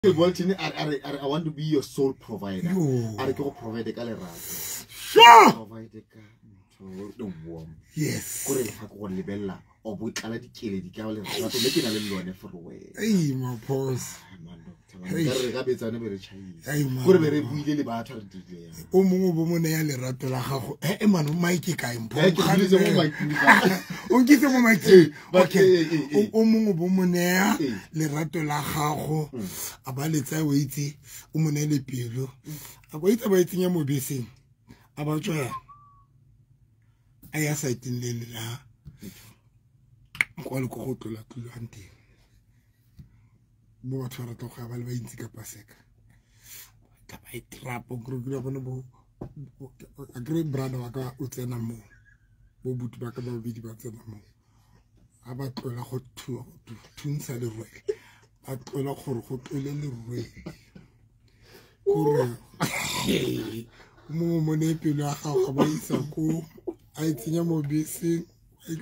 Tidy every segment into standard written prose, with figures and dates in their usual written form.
I want to be your sole provider. I go provide ka lerato. Sure. Provide ka the warm. Yes. Go re ha go lebella o botlala dikele di ka le lerato le ke na le lone for we. Hey, my boss. Hey, ka betsane be re chaisa. Go re be re buile le batho re dile. O mongwe bo mone ya lerato la gago. Man, Mike ka impo. Ke le mo Mike. O nkitse mo Mike. Okay. O mongwe bo mone ya lerato la gago. Aba letsa o itse o mone le pelo. A go itse ba itsenya mo beseng. Aba tswa. Aya sa itinle la. Go le go tlola tlante. Bo batho ra toga ba le ba intsi ka paseka ka ba itrapo grogile bona bo agree brother wa ka o tsena mo bo butu ba ka ba bidi ba tsena mo a ba tlola go thunsa le rwe ba tlola gore go tlole le rwe gore mo ne pelo ya gago ba isa ko a itsenya mo beseng I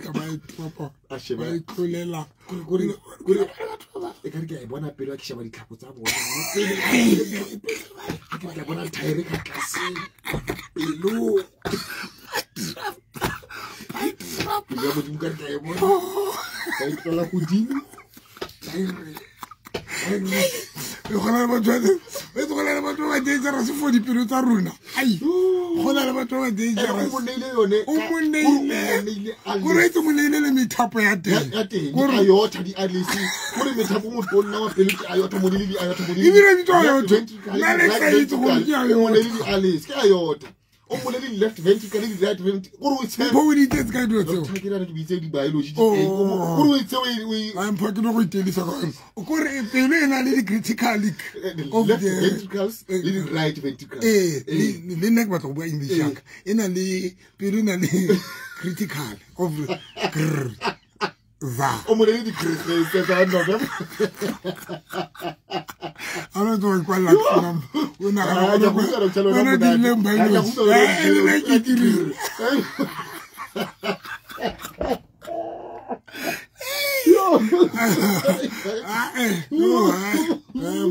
trapo a sheba I tlolela gore e ka re ke bona pelo ke sheba ditlhapo tsa bona ke bona thaere ka tlase pelo ya mo dinka ka e bona ka e tlola go dimo thaere e gona ba tswetse e tsogela le batho ba dangerous for dipelo tsa rona ai gona le batho ba dangerous o monneile yone o monneile go re tse monneile le methapo ya teng go re ayotha di alisi go re methapo mo tonna wa pelo ke ayotha monile di ayotha monile e bile ditwa ayotha na le ka itse go ke ayotha monile di alisi ke ayotha o monile left ventricle le right ventricle go re o itse bo di tse ka dilo tseo ke ra di bitse di biology go re o itse I'm packing go itelisa ka go re pelo ena le di critical of the ventricles le di right ventricles le nek batho go bua English yaka ena le pelo ena le critical of va o monile di critical tsa no ana to kwa la tsena una ana di lemba ino le ke dile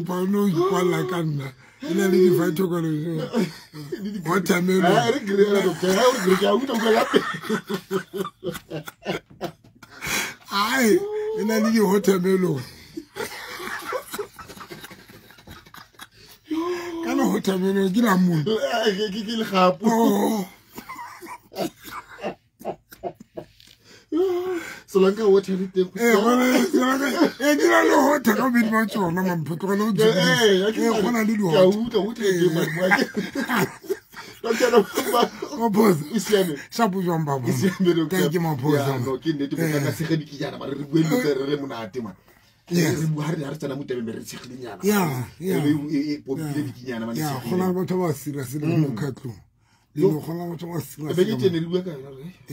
pa no kwa la kana ina le di fight ko le watermelon re grela doctor ha re grela u tla la ai ina le di watermelon kana watermelon ke la mo ke le gapo Solanka water le teng dira le hota ka bidi ba tsona mamphoto le o tsene gona le ya uta uta ke mangwa o boss isiame shapo jwa mbaba isiame lo ke mo boss no ke nnete bo ka se gedi ke jana ba re bue le re monate man re bua re tsana mo tebe re tshegile nyana e popile dikinyana ba ya gona le batho ba sira se le mo khatlo le gona batho ba sira be ke tene le bua ka re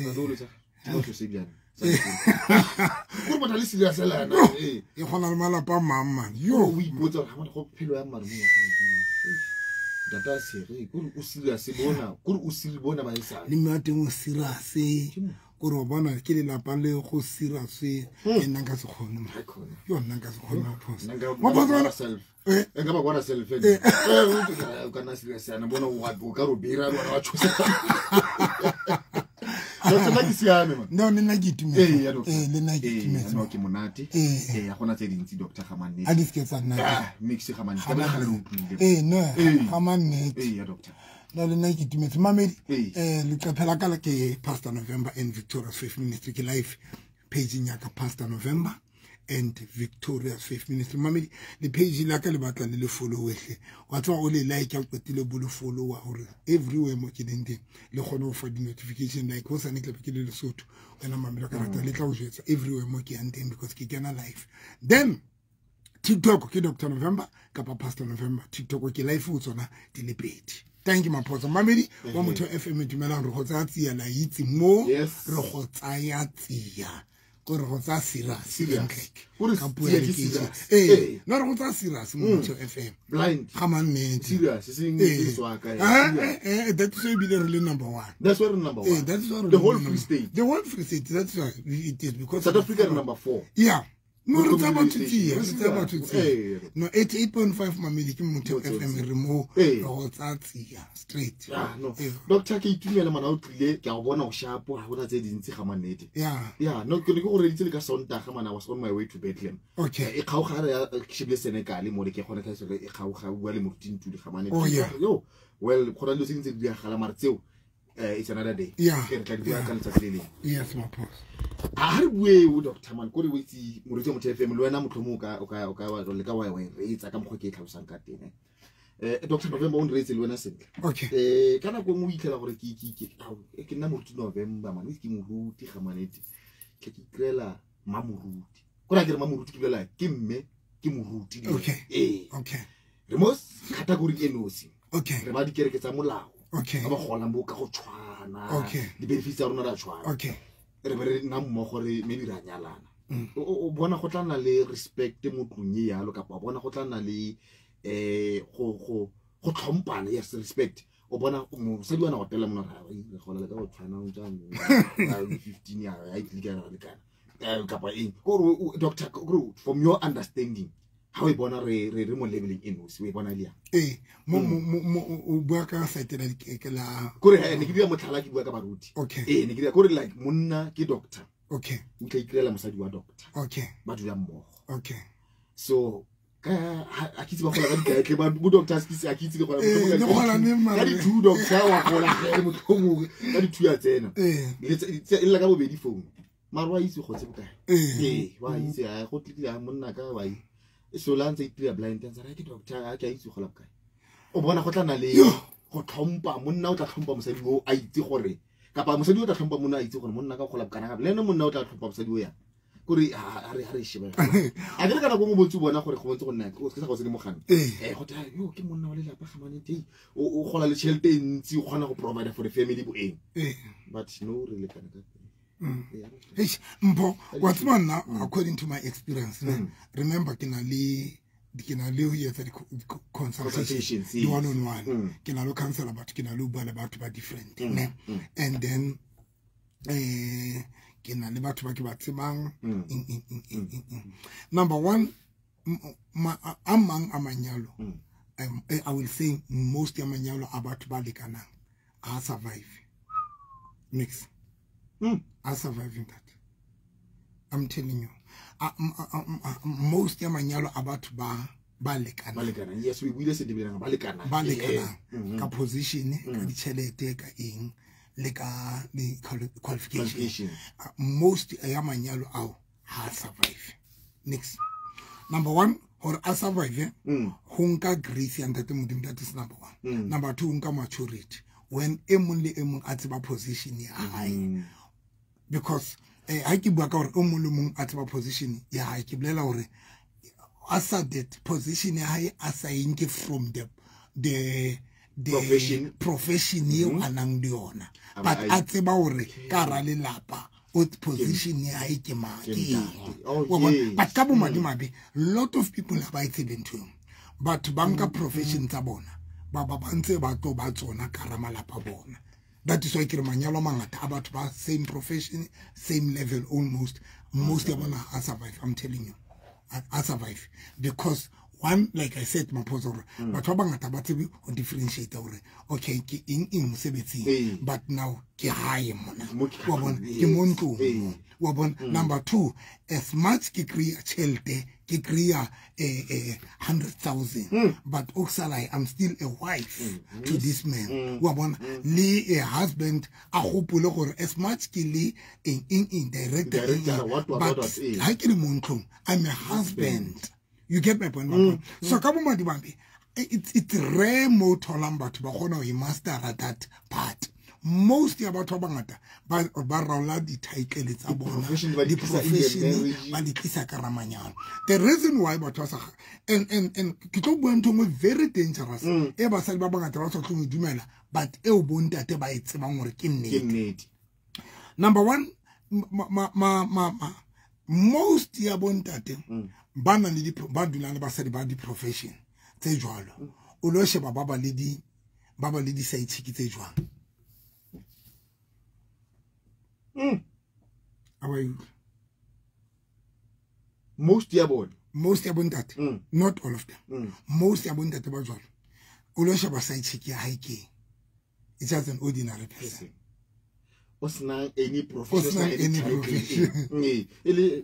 ba do letsa go se biana go bona le sila sala na e gona le malapa mamma yo o ipotsa ga mo go phelo ya marmo ya data se re go o sila se bona go o sila bona ba isa le mateng o sira se go re bona ke le lapa le go sira se nna ka se khone yo nna ka se khone mo bona self nga ba bona self o kana sila sana bona o ka ro bira wa tshosa no nna ke itumetse le nna ke itumetse no ke monate ya gona tse dintsi doctor Gamane a di sketsa nna mix Gamane ka ba le utlwile no Gamane ya doctor no le nna ke itumetse mamedi le tlaphela ka ke Pastor November and Victorious Faith Ministry ke live page nya ka Pastor November and Victorious Faith Ministry mamedi le page la ka le batla le follow wehle wa tswa o le like ya qetile bo le follower hore everywhere mo ke dinteng le gone go fa di notification like ho sane tle ke le Lesotho wena mamelo ka rata le tla o jetsa everywhere mo ke anteng because ke kena live then TikTok ke Dr. November kapa Pastor November TikTok ke live o tsona di le pedi. Thank you maphosa mamedi wa motho FM dumelang re go tsaya tsia la itse mo re go tsaya tsia go re go tsa serious go re ka bua ke serious no re go tsa serious mo Motho FM blind Gamane serious sing iswa ka that's why we are number 1 that's why number 1 that's why the whole Free State that's why it is because South Africa number 4 yeah No, it's about to see. It's about to see. No, 88.5 Mamedi ke Motheo FM remo go tsatsi straight. Yeah, no. Doctor ke itumela mana o tlile ke a bona o shapo ha bona tse dintsi ga manete. Yeah, no ke go re ditse ka Sontaga mana was on my way to Bethlehem. Okay. E kgauga re ya Shibile Senegal mo le ke gona ka se e kgauga bua le Moruti Ntuli ga manete. Oh yeah. Yo, well, khona lo sentse di gala martseo. It's another day. Yeah. Yes, my boss. I bue Dr. Man ko re witse Moruti mo TFM le wena motlomo o le ka wa re tsa ka mo ke tlhausang ka teng. Dr. November on raise le wena sentle. Okay. Kana go mo itlela gore ke nna Moruti November man ke Moruti ga manete. Ke krela Mamoruti. Ko ra ke re Mamoruti ke lela ke mme ke Moruti. Okay. Okay. Re mo category enosi. Okay. Re ba di kereke tsa molao. Okay. Ba gola mo ka go tshwana. Okay. Di benefits tsa rona ra tshwana. Okay. Re be re nna mmo gore maybe ra nyalana. O bona go tlana le respect mo tlunye yalo ka ba bona go tlana le go tlhompana, yes, respect. O bona mo sa diwana go tela mo ra re gola le ka go tshwana o ntse 15 ya I click ra le kana. Ka ba eng go Doctor from your understanding how we bona re mo leveling in we bona le ya mo bua ka setela ke la gore ne ke bua motlhala ke bua ka baruti. Okay. Ne ke gore like monna ke doctor. Okay. O tla ikrela mosadi wa doctor. Okay. Ba dula mmogo. Okay. So ka a kitse ba gola ka dikaetle ba bo doctors ke se a kitse le gola ka di two doctor wa gola ge motlhomo ka di two ya tsena le la ka bobedi phone marwa itse go tse bokae wa itse a go tlile monna ka wa so lantse itira blind dancer ke doctor a ke a itse go la bokae o bona go tlana le go tlhompa monna o tla tlhompa mosadi o a itse gore kapa mosadi o tla tlhompa monna a itse gore monna ka go la bokana ga le nna monna o tla tlhompa mosadi o ya gore a re shebe a ke kana go mo botse bona gore go bontse go nna go se go se mo gane go ta yo ke monna wa le lapa ga manete o gola le chelete ntsi o kgona go provide for the family bo eng but no really kana ka Mbo, what's one now, according to my experience, remember, can I live here for the consultations, the one-on-one, can I look counsel about, can I look about different, and then, can I live about Simang, number one, among Amanyalo, I will say most Amanyalo about Balikana, I survive. Mix. I surviving that. I'm telling you. Most Yamanyalo about Balikana. Yes, we will say Balikana. Balikana. Ka position, ka chelete ka ing, leka the qualification. Most Yamanyalo out has survive. Next. Number one, or I survive, hunka grace and that is number one. Number two, hunka maturity. When emun atiba position high. Because I keep work out atiba position I keep lela asa that position high asa inke from the profession you anang diona. But atiba ore karale lapa out position high ke ma. But kabo madimabe lot of people have even to him. But banka profession tabona. Baba banse ba to ba tsona karama lapa bona. That is why Kiramanyalo mangata about same profession, same level almost. Most of them I survive. I'm telling you, I survive because one, like I said, my poser, but wabangata batibi on differentiate already. Okay, in musebeti, but now ki high mona. Wabon ki montu. Wabon number two, as much ki kriya chelte, ki kriya 100,000. But Oxalai, I'm still a wife to this man. Wabon li a husband. I hope as much ki li in director. But I can montu. I'm a husband. You get my point? So kabuma dibambi. It's rare mo tolamba to bahono he master at that part. Most about Tobangata, but Barola the title it's about the profession by the Kisakaramanyan. The reason why but was and Kito went to me very dangerous. Ever said Babangata also to me Dumela, but Eubunta by its need. Number one, most Yabuntate. Bana lidi badulana basadi badi profession tejwalo oloshe baba lidi say chiki tejwa how are you Most yabon. Most yabon that. Not all of them. Most yabon that about one. Ulosha basai chiki haiki. It's just an ordinary person. What's not any profession? Any profession?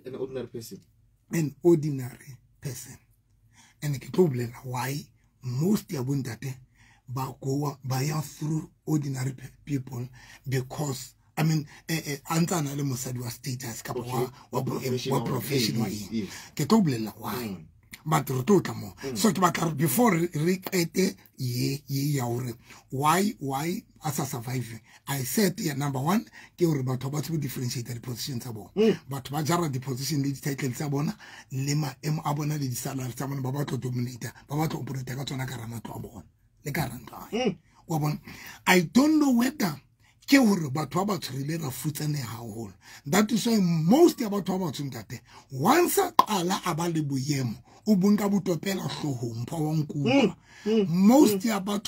An ordinary person. An ordinary person. And the problem why most yabon that by through ordinary people because I mean, Antana le Musadi was status kapwa wa professional in. Ke toblela why? But rotota mo. So ke before re ete ye ya hore why as a survivor. I said yeah, number one, ke hore batho ba tse differentiate the positions tsa bona. Batho ba jara the position le di title tsa bona le maemo a bona le di salary tsa bona ba ba tlo dominate ba ba tlo operate ka tsona ka ramato a bona. Le karanta. Wa bona. I don't know whether that is why most about that once ala abale boyemo ubunka butopela hlohong pawonkuba most about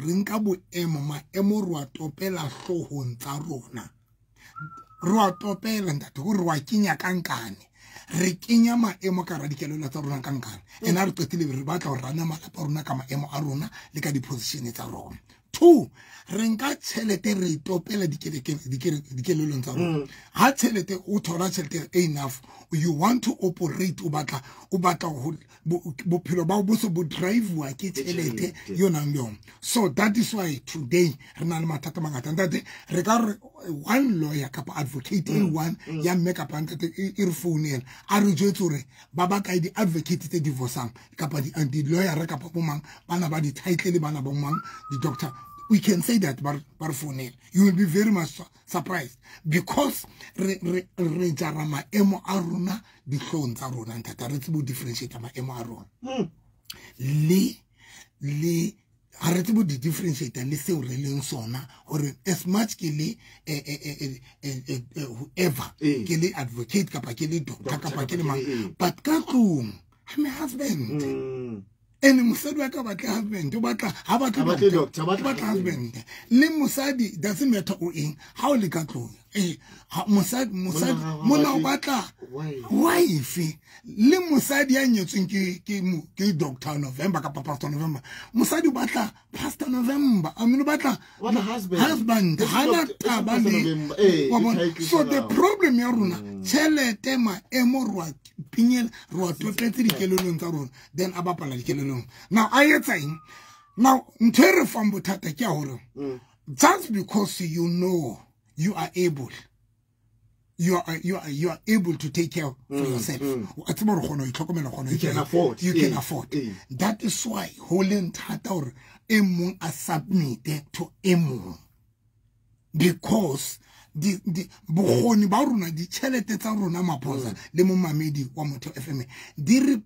rinka boemo maemo ro atopela hlohong tsa rona ro atopela ndate go re wa kinya kankane re kinya maemo ka radikelo tsa rona kankane ena re totile re batla go rana malapa rona ka maemo a rona le ka di position tsa rona. Two, renka chelete re topela dikelelong tsa rona. Ha chelete o thola chelete enough, you want to operate ubata bophelo ba bo so bo drive wa ke chelete yona ndong. So that is why today re na le mathata mangata ndate re ka re one lawyer kapa advocate one ya make up ante e re founela a re jwetse hore ba ba ka di advocate tse divorcing kapa di lawyer re kapa bomang bana ba di title bana bomang di doctor. We can say that bar phone. You will be very much surprised because re jarama emo aruna di clones aruna and that are differentiate ma emo aruna. Le aretibu di differentiate and se releng sona or as much kili whoever kili advocate kapa kili doctor kapa kili man but kakum I'm a husband. And Musadi husband, husband. Lim Musadi doesn't matter who in how they can go. Musadi Mona Bata. Why if Lim Musadi and you think ki Doctor November, Pastor November. Musadi Bata, Pastor November. I mean Bata. What a husband. So the problem Yaruna, Chele Tema Emorwa. Then now I saying now just because you know you are able to take care for yourself. You can afford. That is why holding Tatar emu are submitted to emu because the bohoni baruna di chelete tsa rona maposa le mo mamedi wa Motho FM dire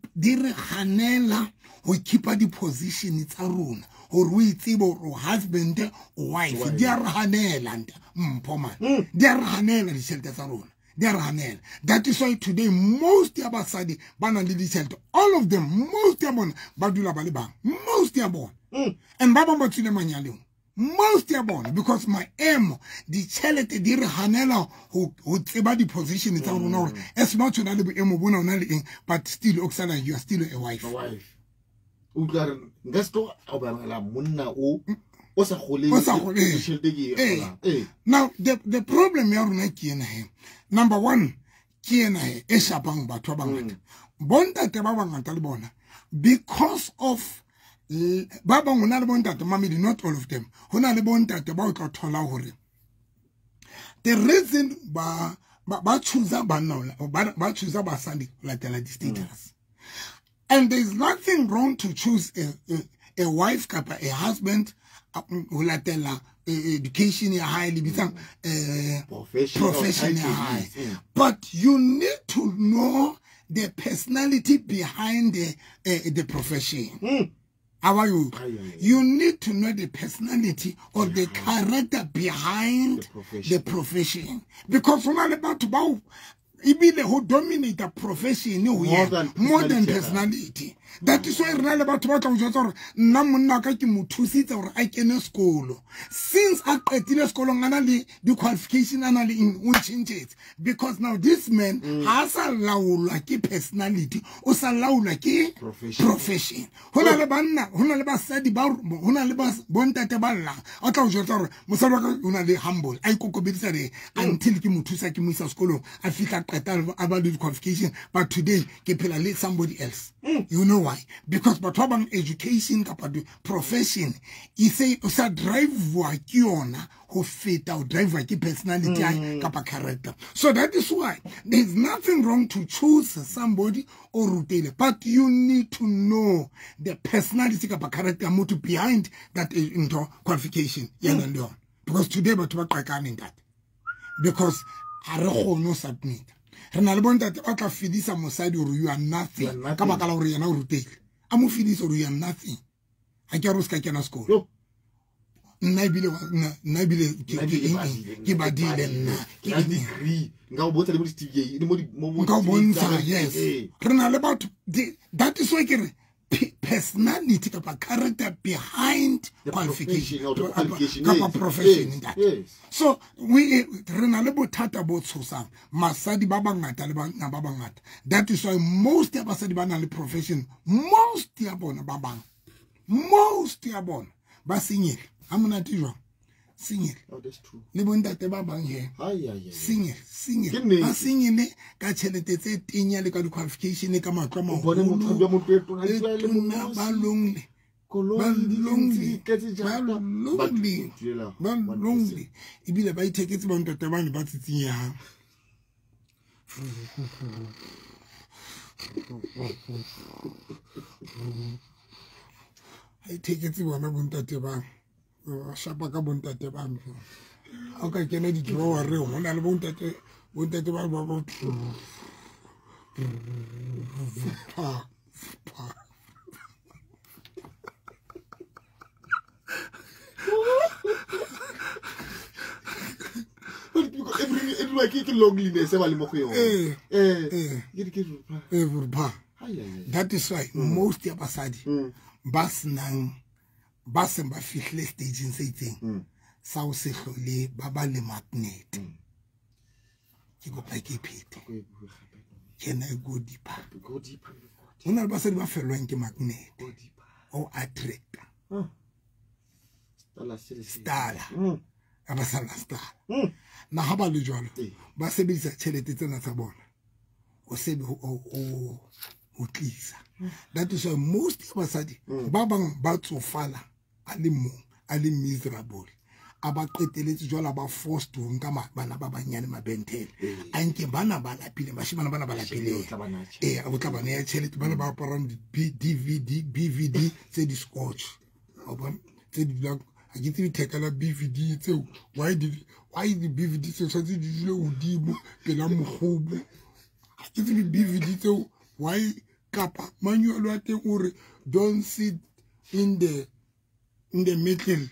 hanela ho keepa di position tsa rona ho re itsebo ro husband or wife di are hanela mpho man di are hanela di chelete tsa rona di are hanela. That is why today most ya basadi bana le di chelete all of them most ya bona ba dula ba le bang most ya bona and ba ba tsile manyaleng most ya bona because my aim the chelete di re hanela ho tseba di position tsa rona as much as le boemo bona ona le eng but still oksala you are still a wife. O tla ngasto a ba la monna o sa khole now the problem ya rona ke ena he number one ke ena he e shapang batho ba bangata bonta te ba bangata le bona because of Baba ngona le bontate mamedi not all of them hona le bontate ba o tla thola hore the reason ba choose banna ba choose basadi latela di status and there is nothing wrong to choose a wife kapa a husband who latela education highly become profession high but you need to know the personality behind the profession. How are you? You need to know the personality or the character behind the profession. Because from all about ibile who dominate a profession more than personality. That is why re le batho ba tla jwetsa gore nna monna ka ke mo thusitse gore a kene sekolo. Since a qetile sekolo ngana le di qualification ana le in changes, because now this man ha sa laolwa ke personality, o sa laolwa ke profession. Hona le banna, hona le basadi ba, hona le bontate ba lla a tla jwetsa gore mosadi wa ka hona le humble a ikokobedisa le until ke mo thusa ke mo isa sekolo a fitla about the qualification, but today ke phela le somebody else. You know why? Because batho education kapa the profession e say o sa drive wa ke yona ho feta o drive wa ke personality kapa character. So that is why there's nothing wrong to choose somebody or rutele, but you need to know the personality kapa character motive behind that into qualification. Because today batho ba qakane that, because a re kgone submit. Rena le bontate ba tla fedisa mosadi gore you are nothing ka baka la gore yena o rutile a mo fedisa gore you are nothing a ke re ska kena sekolo nna ibile ke badile nna ke degree nga o botsa le mo di-TV nga o bontsha yes rena le batho that is why ke re personality kapa character behind the qualification kapa profession. Yes. So we rena le bothata bo tshosang masadi ba bangata le bana ba bangata. That is why most ya basadi ba na le profession, most ya bona ba bang, most ya bona ba senyele ha monate jwang senyele. Oh, that's true. Le bontate ba bang he senyele ba senyele ka tšhelete tse tenya le ka di qualification ka matlo ma bona motho ba motho ba longle ibile ba itheketse ba ntate ba ne ba tsitsinya I take it bona bontate ba shapa ka bontate ba okay kena di drawer re hona le bontate ba ba that is why most ya basadi ba se ba fihle stage se itseng sa o se hlole ba ba le magnet ke go pa ke phete kena go deeper ona ba se ba felwang ke magnet o attract stala aba sala star na ha ba le jwalo ba sebedisa tšhelete tsena tsa bona o sebe o tlisa. That is why most basadi ba bang ba tsofala a le miserable a ba qeteletse jwala ba forced to nka bana ba banyane mabentele a nke bana ba lapile ba shimana bana ba lapile a botla bana ya tšhelete bana ba aparang BVD tse di scotch o bon tse di la a ke tse thekala BVD tseo why the BVD tseo tse di dile udimo pela mogobo a ke tse BVD tseo why kapa manual wa teng ore don't sit in the middle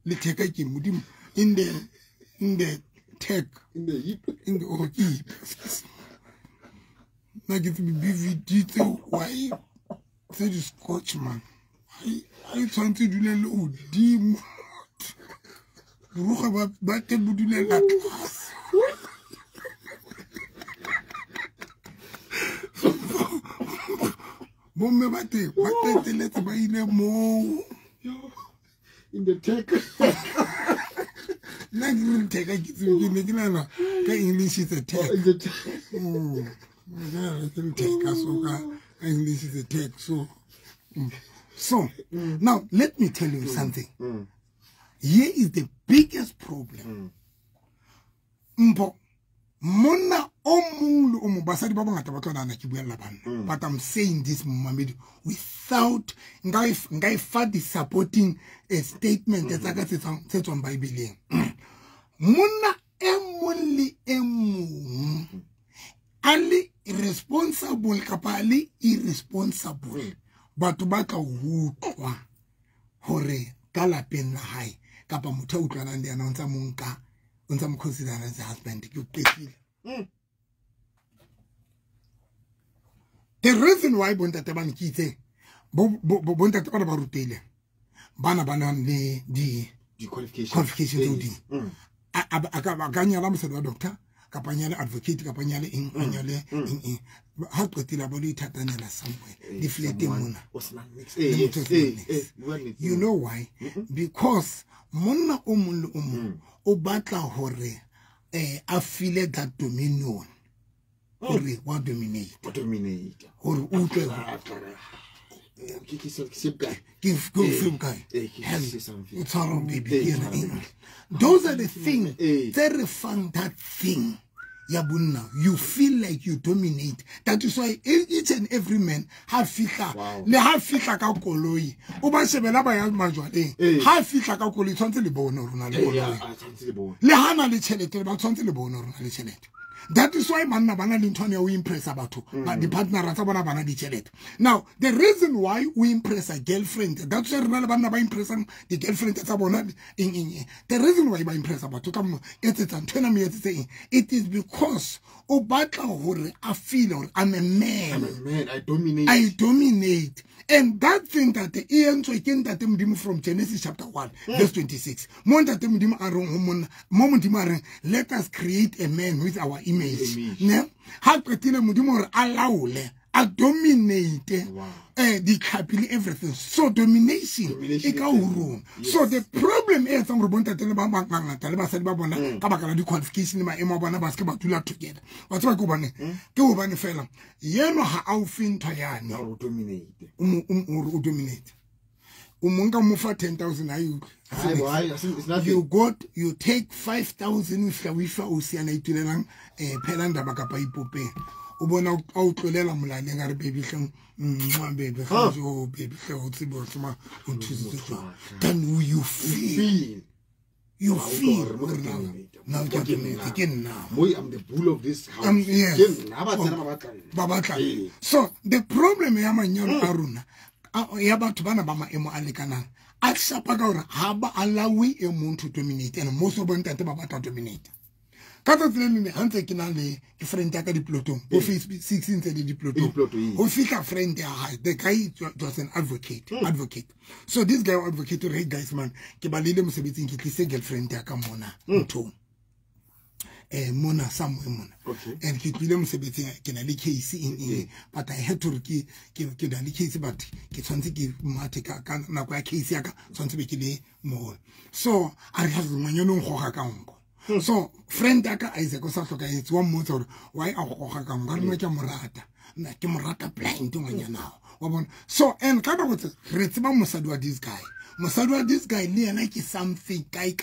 le theka ke modimo in the tech in the hip na ke tse BVD tseo why tse di scotch man I tshwantse dule le udimo ruga ba te budule la class bomme ba te teletse ba ile mo in the tech na ke tech ke tsene ke nana ka English is a tech English is a tech so now let me tell you something. Here is the biggest problem. Mpo mona omulu omubasadi baba ngata batho na ke buella bana. But I'm saying this Mamedi without ngai fa the supporting a statement that ka tsetswa Bible. Mona emuli ali responsible kapali irresponsible. Batho ba tla hutwa hore ka lapeng la hae kapa motho o utlwana le yana o ntsa mo consider as a husband ke petile The reason why bontate ba nkitse bontate ba ba rutile bana le di qualifications a ganyala mosadi wa doctor kapa nyale advocate kapa nyale nyale ha qetile ba le thatanela somewhere di flete mona you know why because monna o mong le o mong o batla hore a feel that dominion hore wa dominate hore o tle those are the things that find that thing. You feel like you dominate. That is why each and every man have fitla. Le have fitla ka koloi. O ba shebela ba ya majwaleng. Ha fitla ka koloi tshwantse le bona rona le bona. Le hana le tšhelete ba tshwantse le bona rona le tšhelete. That is why manna bana le ntone we impress batho. But the partner tsa bona bana di tšhelete. Now, the reason why we impress a girlfriend, that's why rena le bana ba impress the girlfriend tsa bona the reason why ba impress batho ka mo etsetsa ntona me etsetse it is because o batla hore a feel or I'm a man. I dominate. And that thing that the Ian Choikin that them from Genesis chapter 1, verse 26. Let us create a man with our image. I dominate the capital everything. So domination. So the problem is some Robonta Talibana do qualification my Emma basketball to love together. What's my Kubane? Go Bani fella. Yeno how fin Tayani dominate. Umunga mufa 10,000 you take 5,000 with Oceana to Pelanda Bakapai Pope. Ubona awutlolela mulane ngare baby hleng baby khazo baby hlotsi sima then you feel now I'm the bull of this house. So the problem ya manyalo a rona ya batho bana ba maemo a lekanang a shapa ka hore ha ba alawi e mong to dominate and most of them ba batla dominate. Kata tsene hantse ke na le friend ya ka diplotong o Facebook 16 tse di diplotong o fika friend ya hae the guy was an advocate. So this guy advocate hey guys man ke ba lele mosebetsing ke tlise girlfriend ya ka mona ntho mona somewhere mona and ke tlile mosebetsing ke na le case in but I had to ke na le case but ke tshwantse ke mate ka nako ya case ya ka tshwantse be ke le mo so a re ha ngwanyo go ga ka nko. So friend aka Isaac o sa hloka it's one more why a go ga ka ngwa re ke morata blind ngwana wa bona. So and ka ba botse re tseba mosadi wa this guy le ena ke something kai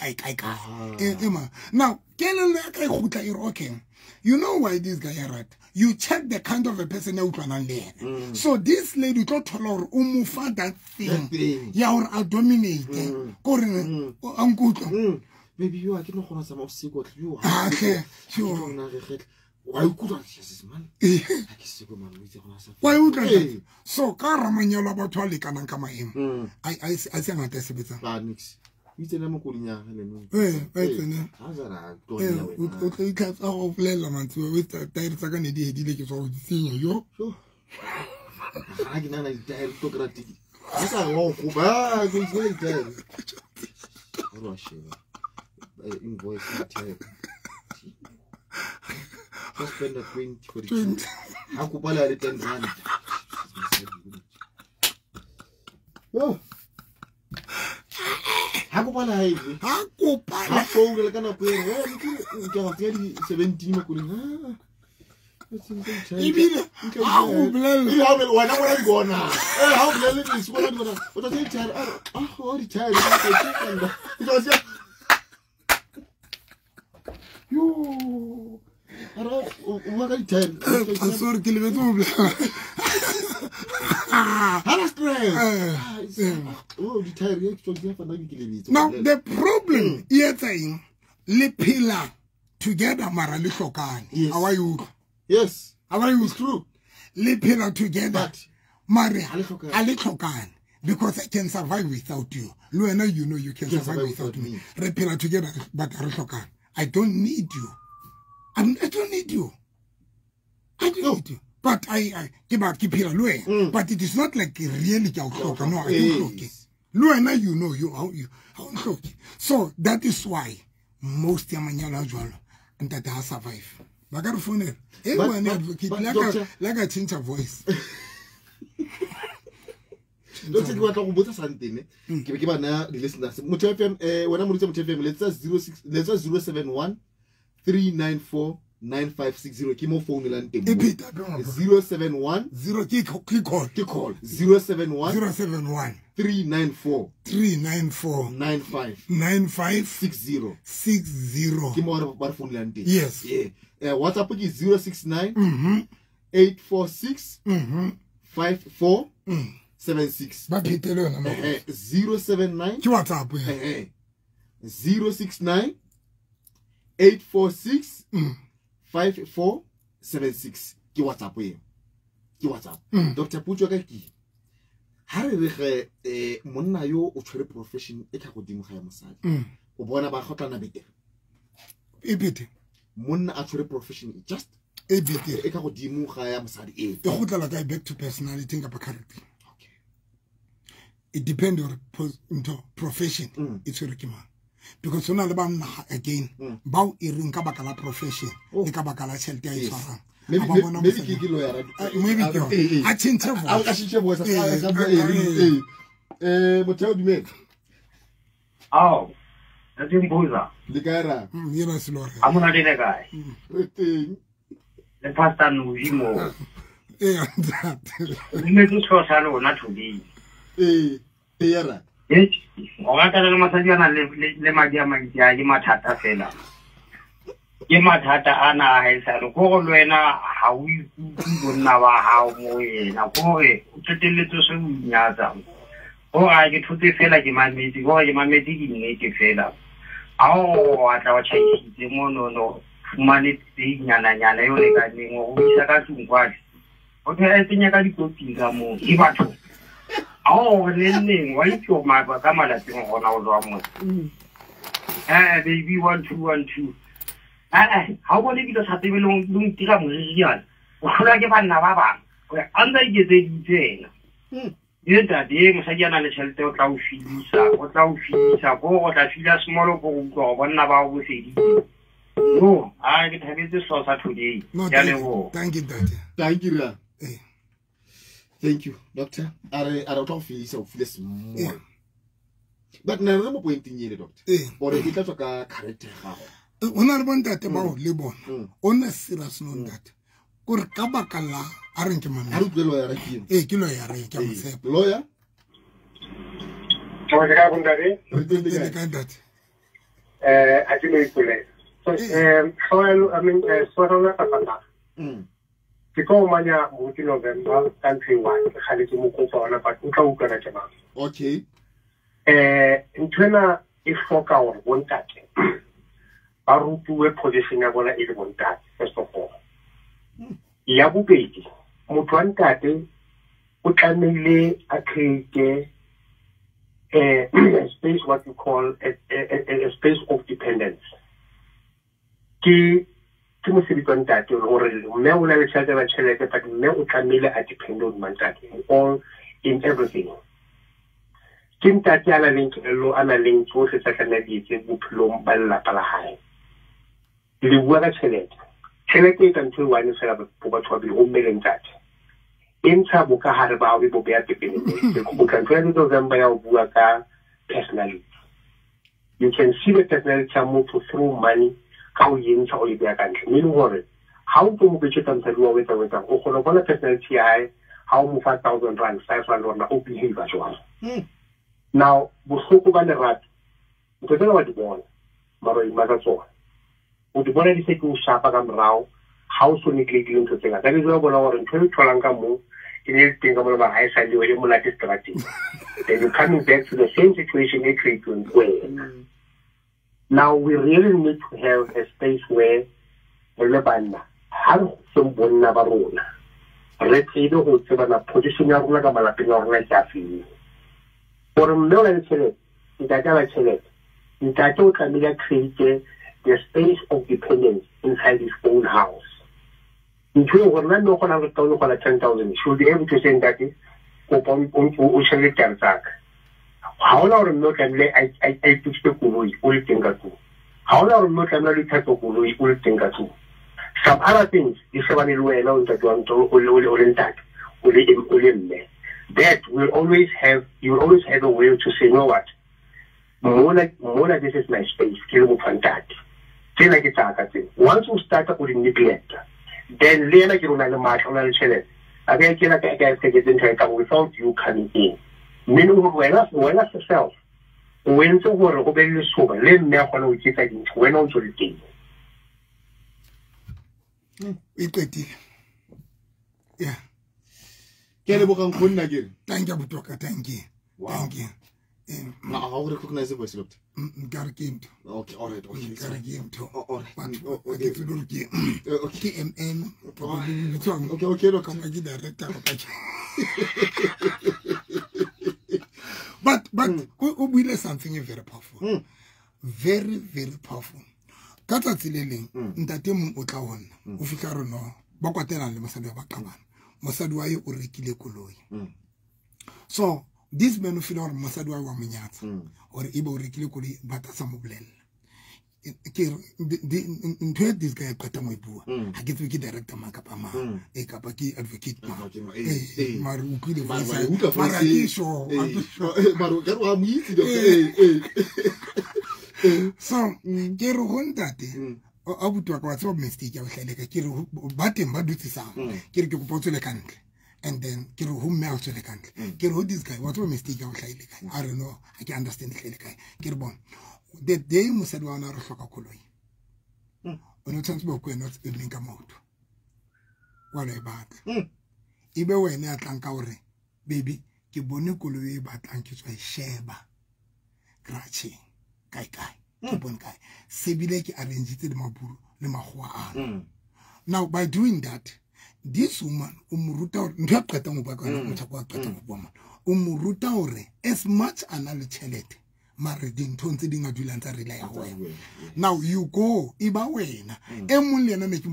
now kelelo ya ka igutla ire okay you know why this guy right you check the kind of a person you utlwana le ena so this lady to tell her o mo fa that thing ya or a dominate ko re ankutlo maybe you are getting a some of secret you okay sure why you could access man why would I so ka ramanyalo batho le kana ka maemo I se ngata sebetsa ba nix itse le mo kolinya le no tsene azara o tla itla go bolela mantsi we tire tsa ka ne di hedile ke so di tsenya yo ha ke nana di tire to grati asa go go ba go di tire ro sheba invoice tire just spend a 20 for the ha ko bala le 10 rand oh ha ko bala ha ko le kana po ene ke ga di 17 mo kuli ibile ha o blele ha o wena bona di bona ha o blele di se bona di bona o tla tshara o di tshara di ka se yo ara o ga di tshara sorry ke le beto bla now the problem is le phela together mara le hlokane how are you yes how are you it's true le phela together mara ale hlokane because I can survive without you Luena you know you can survive without me re phela together but re hlokane I don't need you I don't need you but I keep but it is not like really no, I don't Luena, you know how so that is why most Yamanyala Jwalo and that has survived. Bagarphone, everyone advocate like a change of voice. Don't you want to go something? Give the listeners. When I'm reaching FM, let's 071 394 9560. Kimo phone line 071 call 071 394 9560. Kimo phone line. Yes. WhatsApp is 069 846 5476. 079 069 846 5476. Ki WhatsApp we. Ki WhatsApp. Dr. Pucho ka ki. Ha re re monna yo o tshwere profession e ka godimo ga ya mosadi. O bona ba gotlana betere. E bete. Monna a tshwere profession just e bete e ka godimo ga ya mosadi e. E gotla ka back to personality ngapa character. Okay. It depends on profession. It's your kima. Because so now again, bow earing kabakala profession, the kabakala shelter is maybe lawyer. Maybe I change her voice. What tell me? Oh, that's in Buza. The guy, you know, I'm not the guy. The pastor Nujimo. Yeah, we make it so shallow, not to be. Tera. Yes, Ogata Masajana le Magia Magia, Matata Fela. Yamatata Anna has a Luena, how we would never how we na boy, to tell it to some Yazam. Oh, I get to the fella, you might be go, you might be native fella. Oh, at our change, the mono, money, Yana, Yana, we said to watch. Okay, I think I got to go to the moon. Oh, lending, why you my Bagamala thing on our drama? Baby 1212. How will it have to be long to come with Yan? What I give Navaba? Under you say, Yet that day, Sayana shelter, Taufi, or Taufi, or that she does small or 1 hour with it. No, I get have this sauce today. Thank you, Doctor. Thank you. Thank you, Doctor. I don't feel so less more. But now I'm pointing you, Doctor. Or it does a character. When I want that about Libon, honest serious known that. Or Kabakala, aren't you, man? I don't know a kilo, lawyer. So, I haven't that. I think so, I mean, sort of because manya muti November countrywide haliti mukufa na but ukauka chama. Okay. Ntwena ifoka wa bontate. Barutu we position ya bona ile bontate first of all. Ya bubedi motho wa ntate o tlamile a create a space what you call a space of dependence. Ke mo se ditwang tate gore mme o na le tšhelete but mme o tlamile a depend on mantate all in everything. Ke ntate a na leng kelelo a na leng tsohle tsa kana di etse bophelong ba lelapa la hae. Le bua ka tšhelete e ka ntho e one fela bo batho ba bile o mme le ntate e ntsha bokagare ba o bo beya pepeng go ka ntho ya November ya o bua ka personality. You can see the personality ya motho through money. How you in only be a country. Meaning, how to move it and say, with a personality, how move 5,000 rands, 500 or not behave as well. Now, Busuku and the rat, because I know what you want, Maro Mazazo. Would the body say to Shapagam Rao, how soon it leads into things? That is over our internal Cholangamu, in anything about high side, you are like distracting. Then you're coming back to the same situation you create in Now we really need to have a space where Lebana have some bona barona. Retredo who seven a position ya runa ka malapeng a rona ke a feng. Gore mme o le tšhelete, ntate a ba tšhelete. Ntate o tlamehile create the space of dependence inside his own house. ntho e gore nna go na 100,000 go la 10,000 should be able to say that o shele tsaka ha ona gore mme o tlamile a ipitse koloi o le teng ka tlung ha ona gore mme o tlamile le thato koloi o le teng ka tlung some other things di shebane le wena o ntate wa ntlo o le ntate o le mme that you will always have a way to say, you know what, Mona, this is my space, once you start with neglect, then later you will march on the channel. Again, without you coming in. Meaning, when as yourself, when to work, obey the sober, let me know when we keep it when on to the game. Yeah. Thank you, Butoka. Thank you. Wow. Thank you. Now, how would you recognize the voice? Garagim. Okay, all right. Okay, Garagim to. All right. Okay, TMN. Okay, look. But we learn something very powerful. Very, very powerful. Kata tsileleng ntate mo o tla wona o fika rona ba kwatela le mosadi wa baqabana mosadi wa ye o rekile koloi so this man o fila gore mosadi wa monyatsa or e be o rekile koloi ba ta sa mo bolella ke ntwe this guy qeta mo bua ha ke tswe ke director makapa ma e kapa ke advocate ma mara o kile mara ke sho mara ke wa mo itse so ke re go ntate a butwa ka tsa mistake ya hleleka ke re ba teng ba dutse sang ke re ke kopotse le kantle and then ke re ho mme a tswe le kantle ke re ho this guy what's mistake ya hleleka I don't know I can understand hleleka ke re bon the day mosadi wa ona re hloka koloi o no tshwantse ba go ena e leng ka motho wa le batla ibe wena a tlang ka hore baby ke bone koloi e batlang ke tswa sheba crashing kai ke bon kai sebile ke arrange le maburu le magwa a now by doing that this woman umuruta ntho ya qeta mo ba ka motho wa qeta mo bona umuruta hore as much anale chelete mare dintho ntse di nga dulang tsa rela ya wena now you go iba wena e mong le ena ne ke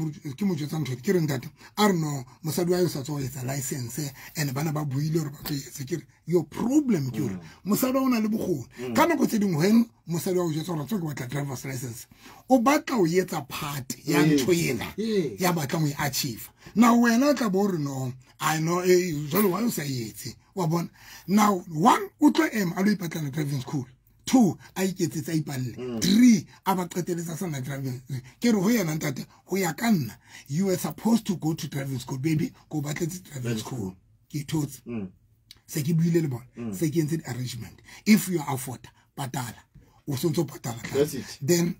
mo jotsa ntho ke re ntate a re no mosadi wa yo sa tswa etsa license and bana ba buile hore ba tse ke your problem ke hore mosadi wa ona le bogone kana go tse dingwe when mosadi wa o jotsa hore tswe go batla driver's license o batla o etsa part ya ntho ena ya batla mo achieve now wena tla bo re no I know jalo wa yo sa yetse wa bona now one o tlo a lo ipatla driving school 2 I get it I palle 3 aba qeteletsa sana driving ke re ho yana ntate ho ya kanna you were supposed to go to driving school baby go batletse driving school ke thotse se ke buile le bona se ke entse arrangement if you afford patala o sontso patala then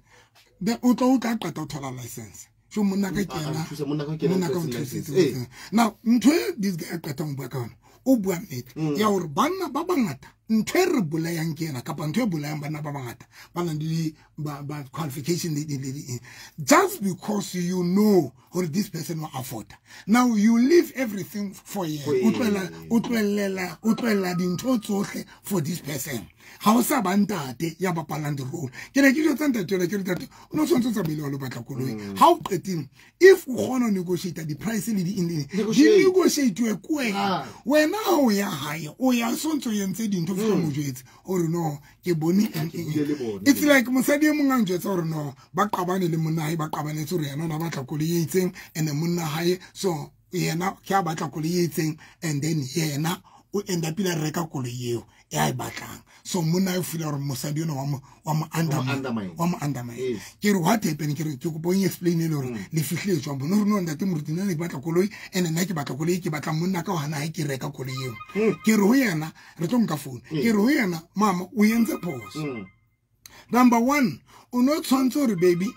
o tlo ka qeta o thola license so monna ka kena monna ka ntse now ntwe this guy qeta mo bua ka ona o bua nnete ya hore banna ba bangata ntwe re bolayang ke ena kapa ntwe bolayang banna ba bangata ba nang di ba qualification just because you know or this person will afford now you leave everything for you utlela dintho tsohle for this person ha o sa bantate ya ba palang the role ke ne ke jotsa ntate le ke ntate o no tshwantse tsa bile wa lo batla koloi ha o qetile if o gona negotiate the price le di negotiate wena o ya hae o ya sontso yentse dintho fela mo jwetse or no ke bone it's like mosadi mo ngang jwetsa or no ba qabane le monna hae ba qabane tso re yana na batla koloi itseng and monna hae so yena ke a batla koloi itseng and then yena o enda pila reka koloi eo ya batlang so monna o fila re mosadi ona wa mo undermine ke re what happened ke re ke go bone explain le hore le fihlile tswa bona re no ndate morutina le batla koloi ene nna ke batla koloi ke batla monna ka hana ha ke reka koloi eo ke re ho yena re tlo nka phone ke re ho yena mama o yentse pause number 1 o no tshwantse re baby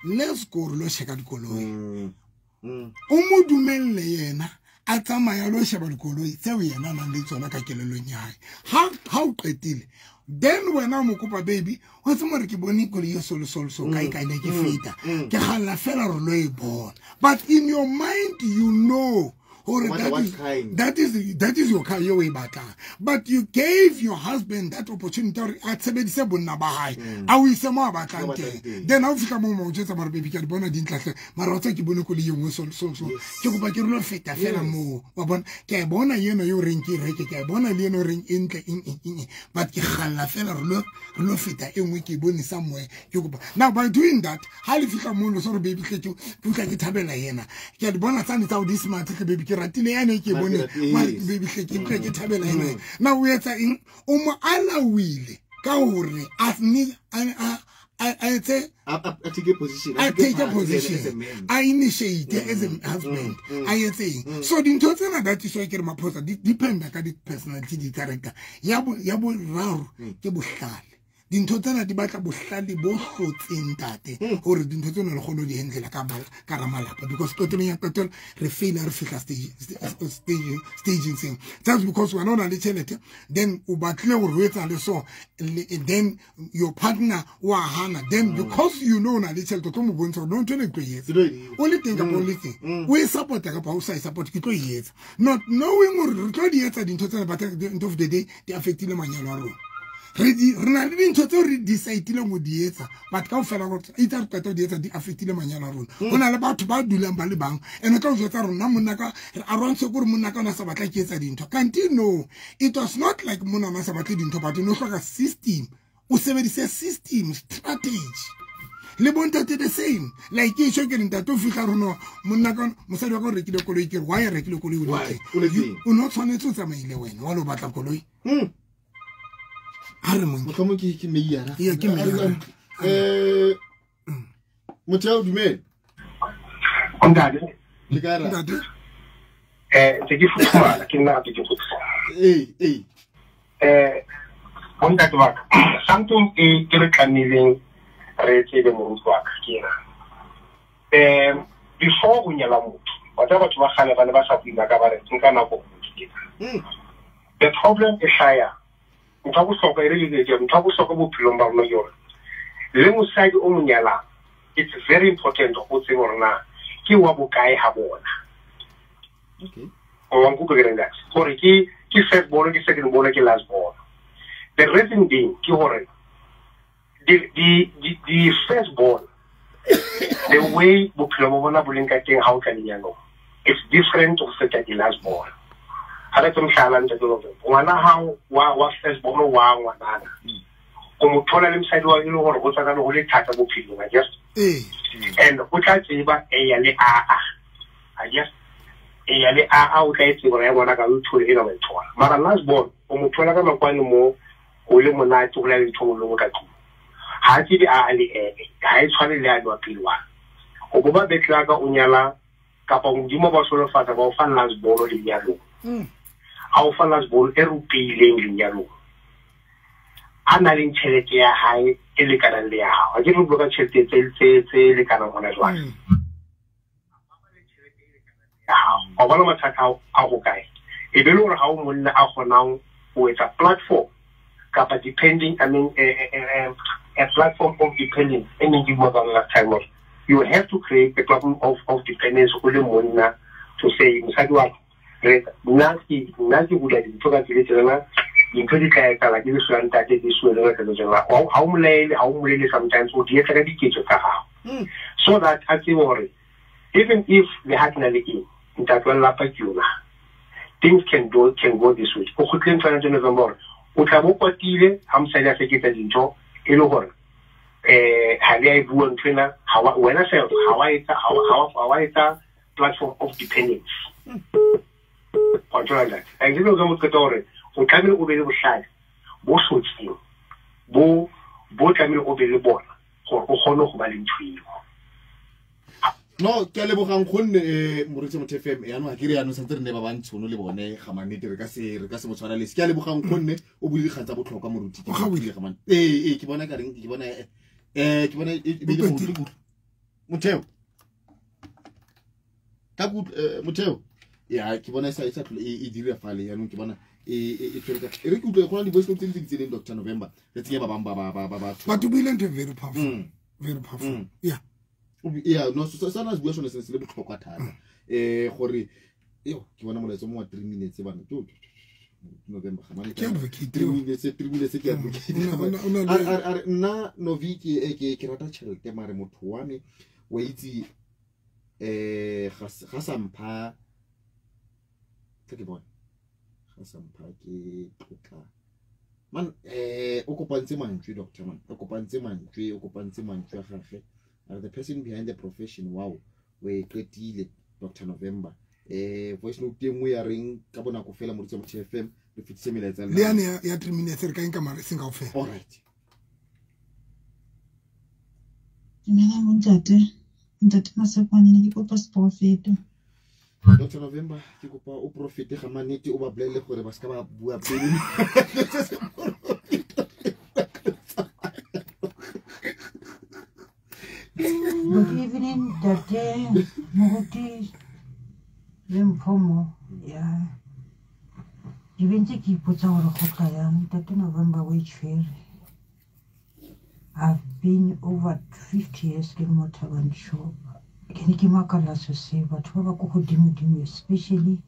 let's go lo sheka dikoloi o mo dumelle yena a tsamaya lo sheba dikoloi tseo yena nang le tsona ka kelelong ya hae ha o qetile then wena mo kopa baby o tse mo re ke bone koloi yo so kai ne ke feta ke galla fela re lo e bona but in your mind you know that is your car, your way back. But you gave your husband that opportunity at 77 Nabahai. I will say more about that. Then I'll come home just about baby can bona didn't like Marota Kibunukuli, you so. Chokubakiro Feta Felamo, Wabon, Cabona, you know, you ring, Cabona, you know, ring in, but Kihala Fella Lofita in Wiki Buni somewhere. Now, by doing that, how if you come on, sort of baby, you can get Tabella Yena. Cabona sent out this man, take a baby, Kiratini, and baby, get Tabella Yena. Now we are saying, Oma Allah will, Kauri, as me, I say, I take a position. I initiate as a husband. I am saying. So the total that is why I get my post depend on the personality, the character. Yabu rau, kebushal. The total the bata bushali both in that, or the total of Holo the Angela Caramala, because totally refill our staging thing. That's because we're not on the channel. Then Ubatle will wait and so then your partner Wahana. Then because you know na the channel to come on, so don't turn it to years. Only think about only thing. We support the outside support to years. Not knowing what record years in total, but at the end of the day, they affect the manual. Renalin total decide with the answer, but come for either better the affected mañana run. When I'm about to buy Dulam Bang, and the comes with Namunaka around Sokur Munakana Sabata case into continue. It was not like Munana Sabated into but no like a system. Whoever says system strategy. Lebonta the same. Like you should get in that two Ficaruno, Munakan, Musado Rekilokoli, why Rekilokoli? You not on it to some eleven, all about Akoli. Como que me ia? Muteu do meio. Ondade. Ligara. Te que fuma aqui na te que fuma. Ei. Ondade va. Something e kirkanilin rete de murutu akira. Before unyala mutu. Whatever tu bakhala bana ba sa pinga ka bare tsinkana go. The problem is higher. Mtabu soka really mtabu soka bophelo ba rona yona le mosadi o monyala it's very important go tse bona ke wa bokae ha bona okay o wangu go get that gore ke first born ke second born ke last born the reason being ke gore the first born the way bophelo ba bona bolenka teng ha o ka lenyano it's different to the last born. I let them challenge the little bit. One how was first born one another. Told inside what you know what I don't really talk about people, I guess. And what I say about I guess a okay, when I want to go to the inner tour. But last born, Tola one more, only one night to let it to look at you. How did I finally learned what you want? Oba Beclaga Unyala, Capon Jimo was sort of fat about fun last born in yellow. Our fathers born Erupi in yellow. Analin Cheletia high, Elican Lea. I didn't look at Chelsea, Elican on as one. Or one of my takao, Ahokai. If you know how much for now with a platform, Kappa depending, a platform of dependence, any give more than last time. You have to create a platform of dependence with the Mona to say, inside what? Nancy would have been talking to the including like this one that this way, how many sometimes would get a dedicated so that I say worry. Even if they had an in that one lap at you, things can go this way. Who claim to November? Would have what deal, I'm saying I take it into Ilogor. Have I won trainer? How when I say how I platform of dependence. Control that. And you know, Gamutore, who come in over the side, both would steal. Both come in over the board, or Hono Malin tree. No, Calebohan Muritum FM, and Makirian Center never went to Nolibone, Hamani, Recasimonalis, Calebohan Kone, Ubili Hatabu Kamuruti. How will you come on? Kibona, Kibona, Muteo. Tagut Muteo. Yeah, Kibona says exactly a Fali, and Kibona. Eric would have only voice in Dr. November. Let's hear Baba. But to be very powerful. Very powerful. Yeah. Yeah, no, so as we are sensible to Quatana. Hori, yo ke bona molaetsa mo wa 3 minutes bana to November gamane ke advocate 3 minutes ke advocate nna Noviki ke rata tšhelete mare motho wa me wa itse ga sampha ke bona ga sampha ke tlotla man o kopantse mantswe doctor man o kopantse mantswe a gagwe the person behind the profession wow we qetile Dr. November voice note engwe ya reng ka bona go fela mo tse mo FM le fitse melaetsa le ane ya 3 minutes re ka nka mare singa go fela all right Nna ntate Masepane ne ke kopa profeta Dr. November ke kopa o profete ga manete o ba blele gore ba ska ba bua pele Good evening, Tate Moruti Limpomo. Yeah. Even to keep what's our Hokayam, Tate November wage fair. I've been over 50 years in Motavan shop. Can you make say, but whoever especially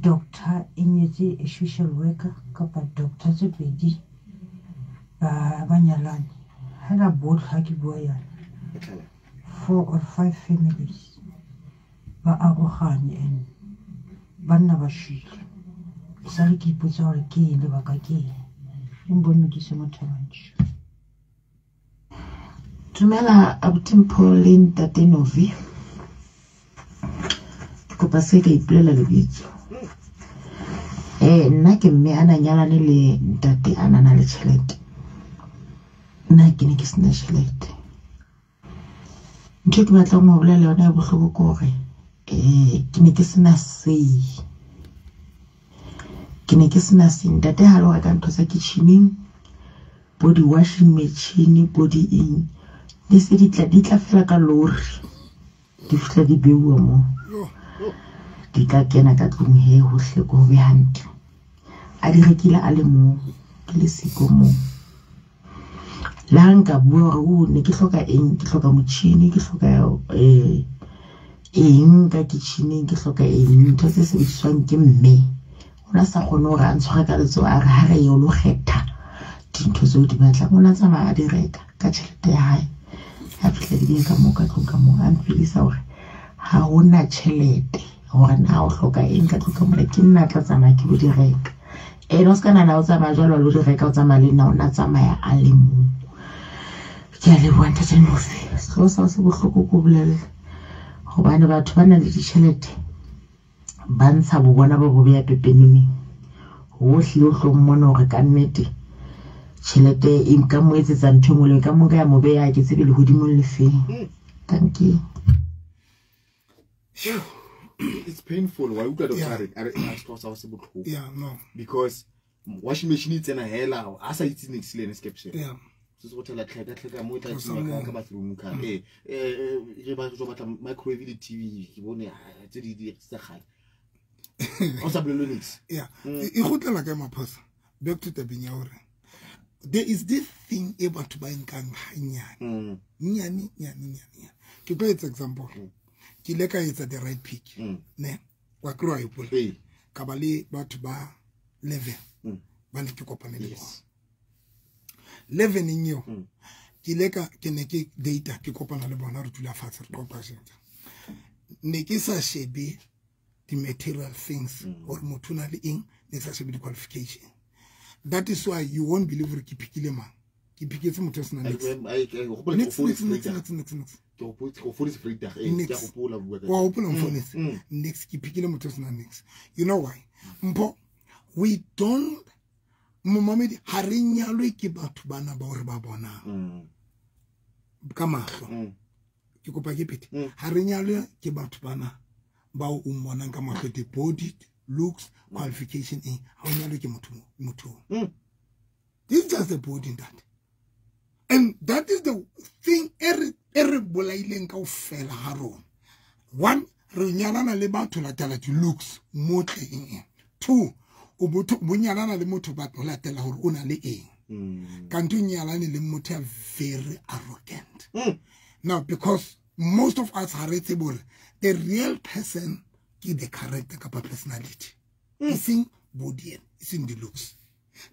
Doctor Inyezi, a social worker, Kappa Doctor Zebedi, Banyalan, had a board Hakiboya. 4 or 5 families ba arohanye and banna ba shile sale ke ipotsa gore ke le baka ke mbone ke se mothabantsho Tumela Abtimpo Lin Tate Novi ko pa se ka ipolela le bitso nna ke mme ana nyalane le ntate ana na le tšhelete nna ke ne ke sena tšhelete ntho ke batla mo bolela yona ya bohloko gore ke ne ke sena sei ntate ha lo ka ntho tsa kitchening body washing machine body in le se di tla fela ka lori di fitla di bewa mo di tla kena ka tlung he hohle go be hantle a di rekile a le mo ke le siko mo la nka bua gore ne ke hloka eng ke hloka motšhini ke hloka eng ka kitchening ke hloka eng ntho tse sebediswang ke mme ona sa kgone gore a ntshwara ka letso a re ha re yo lo kgetha dintho tseo di batla ona tsamaya a di reka ka tšhelete ya hae a fihla di ka mo ka tlong ka mo a mfilisa gore ha ona tšhelete gore na o hloka eng ka tlong ka mo ke nna tla tsamaya ke bo di reka no ska na o tsamaya jalo lo di reka o tsamaya le nna ona tsamaya a le mo ke a le bona Tate Novi so sa se bohloko go bolele gobane batho ba na le ditšhelete ba ntsha bo bona ba bo ya pepenini hohle o hlo mmona gore ka nnete tšhelete e ka mo etsetsa ntho ngwe le ka mo ka ya mo be ya ke tsebe le hodimo le feng thank you it's painful why uka doctor are a se botlhoko no because washing machine tsena hela a sa itse next lane escape se go tla tlheka mo tla tsena ka bathroom ka re ba go batla microwave le TV ke bone tse di tsa gale o sa bolelo nix e go tla ka maphosa back to the binyore there is this thing about to buy nkang hanyane nyane ke go etsa example ke le ka etsa the right pick ne wa kro a ipola ka ba le batho ba 11 ba ne ke kopane le bona 11 inyo ke leka ke ne ke data ke kopana le bona re tula fatshe re kopana ne ke sa shebe the material things or motho na le eng ne sa shebe the qualification that is why you won't believe re ke pikile mang ke piketse motho sena next next ke pikile motho sena next you know why mpo we don't Momamedi ha re nyalwe ke batho bana ba hore ba bona ka mahlo ke kopa ke pete ha re nyalwe ke batho bana ba o mmona ka mahlo the body looks qualification in ha o nyalwe ke motho this is just the body that and that is the thing every bolaileng ka o fela ha rona one re nyalana le batho latela the looks motle in two o botho bonyalana le motho ba latela gore o na le eng kanto nyalane le motho very arrogant now because most of us are the real person ke the character kapa personality ising body ising the looks.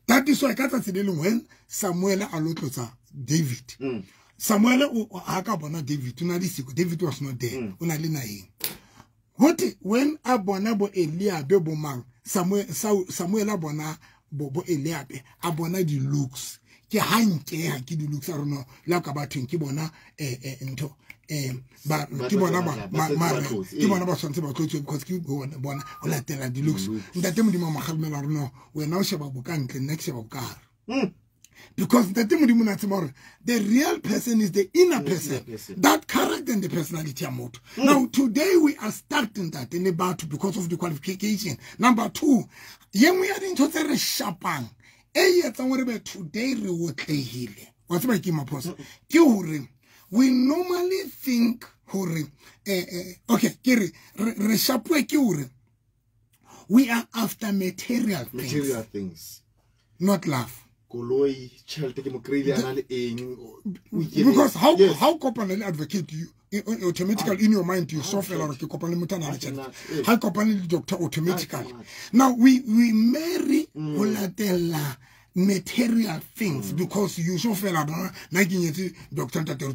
That is why kata tseleng when Samuel a lotlotsa David Samuel aka bona David una le siko David was not there una le naeng what when a bona bo Eliabe bo mang Samuel a bona bo Eliabe a bona di looks ke hanke ha ke di looks a rona la ka bathong ke bona ntho ba ke bona ke bona ba swantse ba tlotse because ke bona o latela di looks ntate modimo magalmela rona wena o sheba bokantle next sheba bokare because the real person is the inner person. That character and the personality are mode. Now today we are starting that in about because of the qualification. Number 2, young we are into the shapang. Today we will play here. What's my key post? We normally think okay, we are after material things. Not love. Because how company advocate you automatically in your mind you suffer like a company how company doctor automatically. Now we marry material things because you suffer like doctor to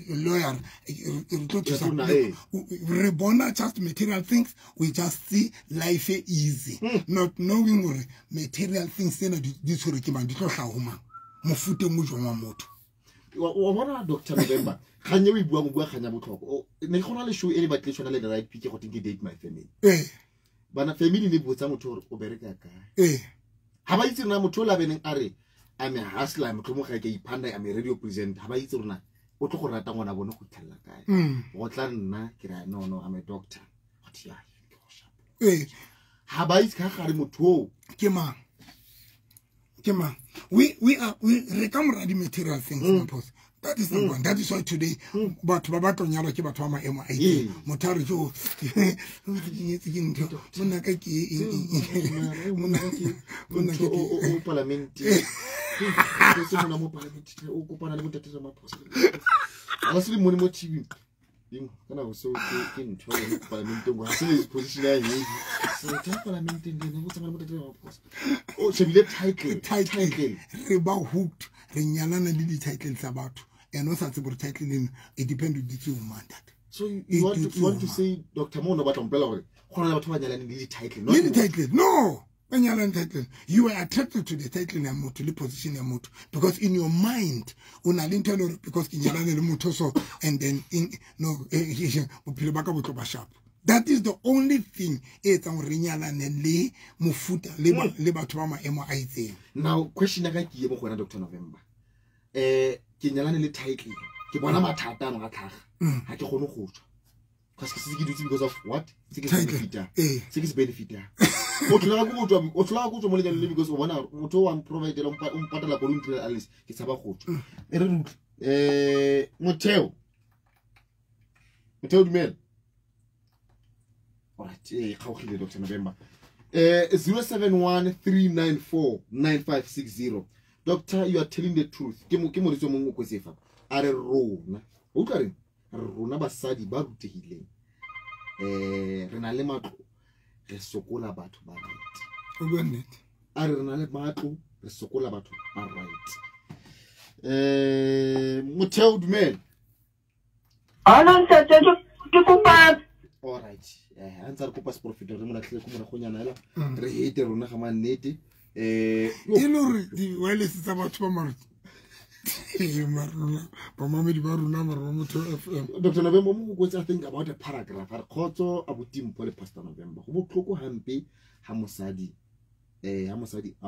lawyer reborn just material things. We just see life easy, not knowing material things. Then this will come and mofute mujwa moto. Wa Dr. November khanye we bua mo khanya botlhoko ne gona le show e le batleshona le right pick go think date my family bana family le botsa motho o bereka kae ha ba itse na motho la beneng are I'm a hustler, I'm a radio presenter. How about you? No, I'm a doctor. How about we recover the material things. That is the one. That is why today, but Babato Nyara Kibatama MI, Motaro, and no such about titling, it depends on the two mandate. So you want to say Dr. Mono about umbrella title? No. When you're entitled, you are attracted to the title and to the position and because in your mind, because in your so and then in no that is the only thing now question Dr. November. Kinyalane le title ke bona mathata a matlhaga ha ke gone go tswa because ke se ke dutse because of what se ke benefit o tloga go tswa mo le jalo because o bona motho wa provide la mpatala go ntse at least ke tsaba go tswa motheo dumela alright khaogile Dr. November 0713949560. Doctor, you are telling the truth. Are rona. O tla re rona basadi ba rutehileng. Rena le matlo re sokola batho ba right. O bua nnete. Are rena le matlo re sokola batho ba right. Motheo dumela. Ana ntse ke kopa. All right. Antsa re kopa profit re mo latlhile go mora go nyana ela. Re hete rona ga mannete. Ilori di wireless tsa batho ba maru ba mamedi ba runa mara motho FM. Dr. November mo go I think about a paragraph a khotso abutimpo le Pastor November go botlhoko hampe ha mosadi a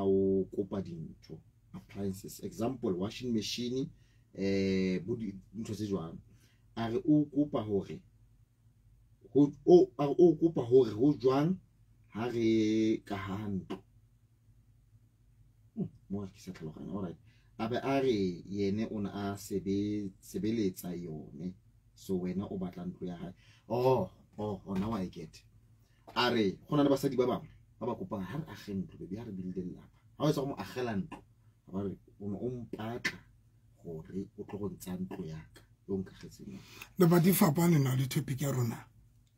o kopa dintho appliances example washing machine bodi ntho tse jwang a re o kopa hore ho jwang ha re ka hantlo mo ke sa tlhaloganya all right abe a re yene o na a sebeletsa yone so wena o batla ntlo ya hae oh now I get a re gona le basadi ba bangwe ba ba kopang ha re age ntlo be ha re build lapa ha o etsa go mo agela ntlo ba re o mpatla gore o tlo go ntsa ntlo ya ka le ba di fapane na le topic ya rona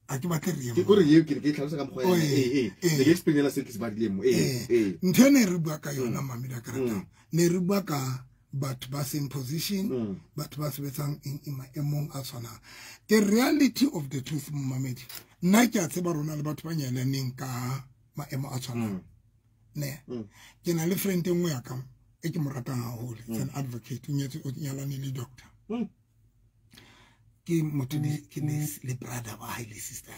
a ke batle re ke gore ye ke tlhalosa ka mokgwa le explain se ke se badilemo ntene re bua ka yona mamela ka rata ne re bua ka but bus in position but bus betang in maemong a tshwana the reality of the truth Mamedi nna ke a tseba rona le batho ba nyelaneng ka maemo a tshwana ne ke na le friend engwe ya ka e ke mo ratang haholo an advocate o nyetse o nyalane le doctor ke motho ke le brother wa le sister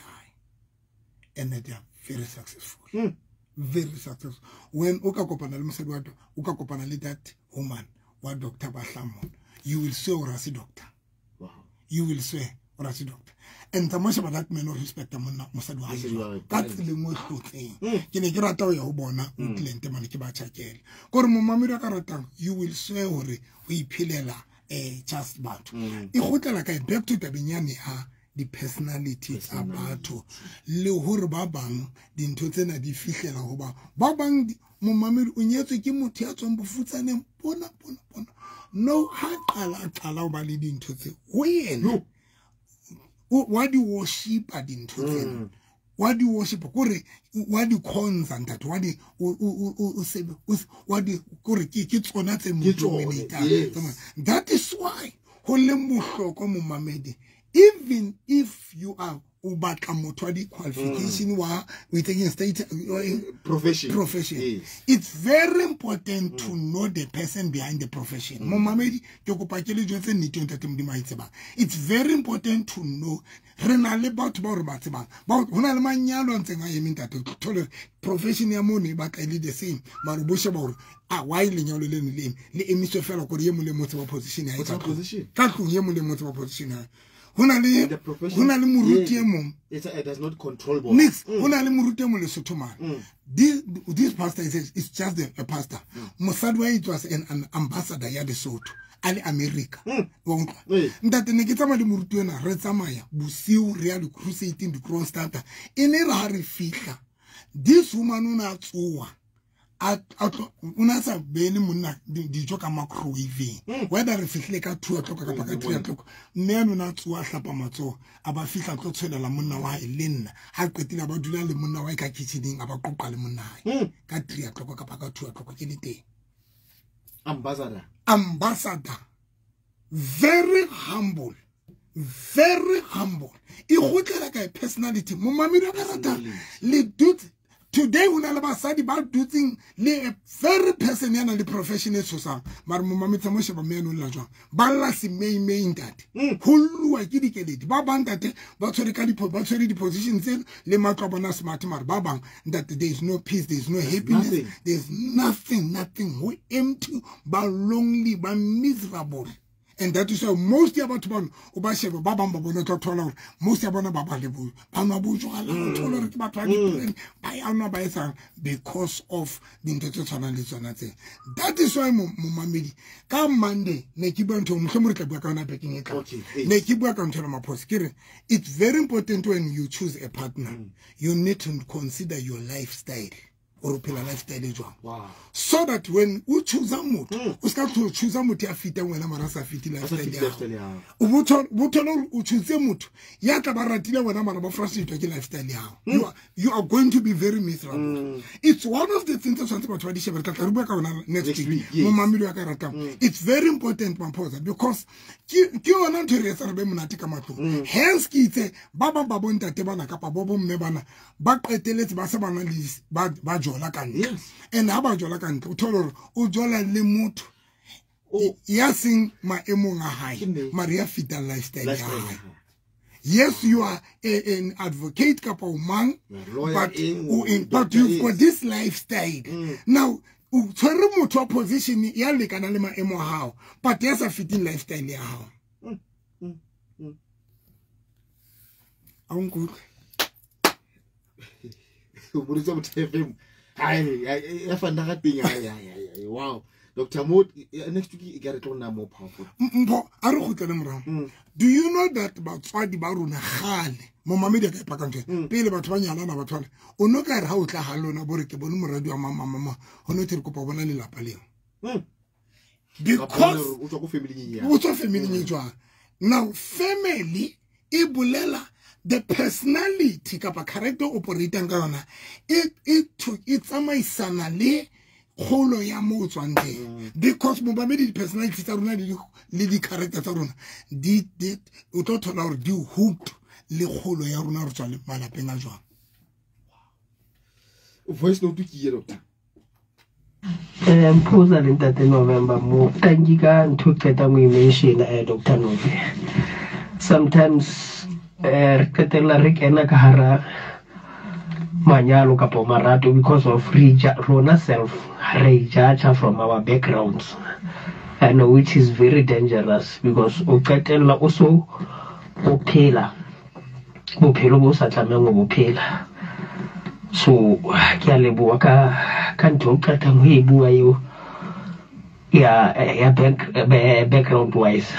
and they are very successful very successful when o ka kopana le mosadi wa o ka kopana le that woman wa Dr. Bahlamon you will swear or as a doctor you will swear or as a doctor and the most about that man of respect among mosadi wa that's the most thing ke ne ke rata ya ho bona o client man ke ba tshakela gore mo mamira ka ratang you will swear or o iphelela just batho e gotlela ka back to tabenyane ha the personality tsa batho le hore ba bang dintho tsena di fihlela ho ba bang mo mamedi o nyetswe ke motho ya tswang bofutsaneng bona no ha qala ba le dintho tse ho yena wa di worship a dintho tsena wa di worship gore wa di constant that wa di gore ke tsona tse mo that is why ho le mohloko mo mamedi even if you are ubatla motho di qualification wa we taking state profession yes. It's very important to know the person behind the profession mo mamedi ke kopa ke le jotse nnete ntate modimo a itseba it's very important to know re na le batho ba re ba tsebang ba hona le manyalo a ntseng a eme ntate thole profession ya mone ba ka le the same mara bo sheba hore a why le nyalo le le emiswe fela gore ye mo le motse ba position ya ka tlong ye mo le motse ba position ya hona le muruti emong it does not control next hona le muruti emong le sothomana this pastor is just a pastor mosadi wa it was an ambassador ya Lesotho ale America wa utlwa ntate ne ke tsama le muruti ena re tsamaya bosiu re ya le crusade di cross starter ene re ha re fihla this woman una tsoa una sa bene monna dijo ka microwave whether re fihle ka 2 o'clock ka 3 o'clock mme ana tsoa hlapa matso aba fihla tlo tshwela monna wa elenna ha qetile ba dula le monna wa ka kitchening aba qoqa le monna ka 3 o'clock ka 2 o'clock ke le teng ambassador very humble e gotlela ka personality mo mamira ka rata le dude today una le basadi ba dutsing le a very person yana le professional sosa mara mo mametsa mo sheba me no la jwa ba la se main ntate hulwa ke dikeledi ba bang ntate ba tshwere ka di positions le matlo bona smart mara ba bang that there is no peace, there is no happiness, there is nothing who empty ba lonely ba miserable. And that is why most about one obasheba baba mbona tothola most yabona baba lebu bana bujwala tothola re ke batho ba yana ba etsa because of dinto tse tshwana le tsona tse. That is why mo mamedi ka Monday ne ke bua ntho mo re ka bua ka ona baking it ne ke bua ka ntho ma post kire it's very important when you choose a partner you need to consider your lifestyle or pela lifestyle jwa so that when you choose a motho o ska to choose a motho ya fita wena mara sa fiti lifestyle ya o botolo o choose motho ya tla ba ratile wena mara ba frustrate ke lifestyle ya you are going to be very miserable. It's one of the things that something about shebe ka re bua ka ona next week mo mamilo ya ka rata it's very important mamposa because ke ona ntho re sa re be monate ka matlo hence ke itse ba bontate bana ka pa bo mme bana ba qeteletse ba se bana le ba jola ka ntle and ha ba jola ka ntle o tholo o jola le motho ya sing maemong a hae maria fita lifestyle ya hae. Yes, you are an advocate kapa umang but you've got this lifestyle now tshwere motho wa position ya lekana le maemo a hao but yes a fitting lifestyle ya hao uncle Burisa mtefem I find that thing wow Dr. Mood next week get it on more powerful mpo a re gotlela morao do you know that batswadi ba rona gale mo mamedi ka ipakantse pele batho ba nyalana ba thole o no ka re ha o tla ha lona bore ke bone moradi wa mama ho no tiri kopa bona le lapa leo because o tswa family nyejwa Now, family, ibulela, the personality, kapa character operating gana, it's a my sanale, holo ya mo twande. Because Mubamedi personality taruna the character taruna. Did utotola or do hooked le holo ya runa rutale malapenga jwa. Voice note ki doctor. Mpoza le ntate November mo tangika ntho qeta mo mention Dr. Nove. Sometimes re qetella re kena ka hara manyalo kapo marato because of rona self re judge from our backgrounds, and which is very dangerous because o qetella also o phela bophelo bo sa tlameng go bophela. So ke a leboa ka ntho qeta ho e bua yo ya background wise.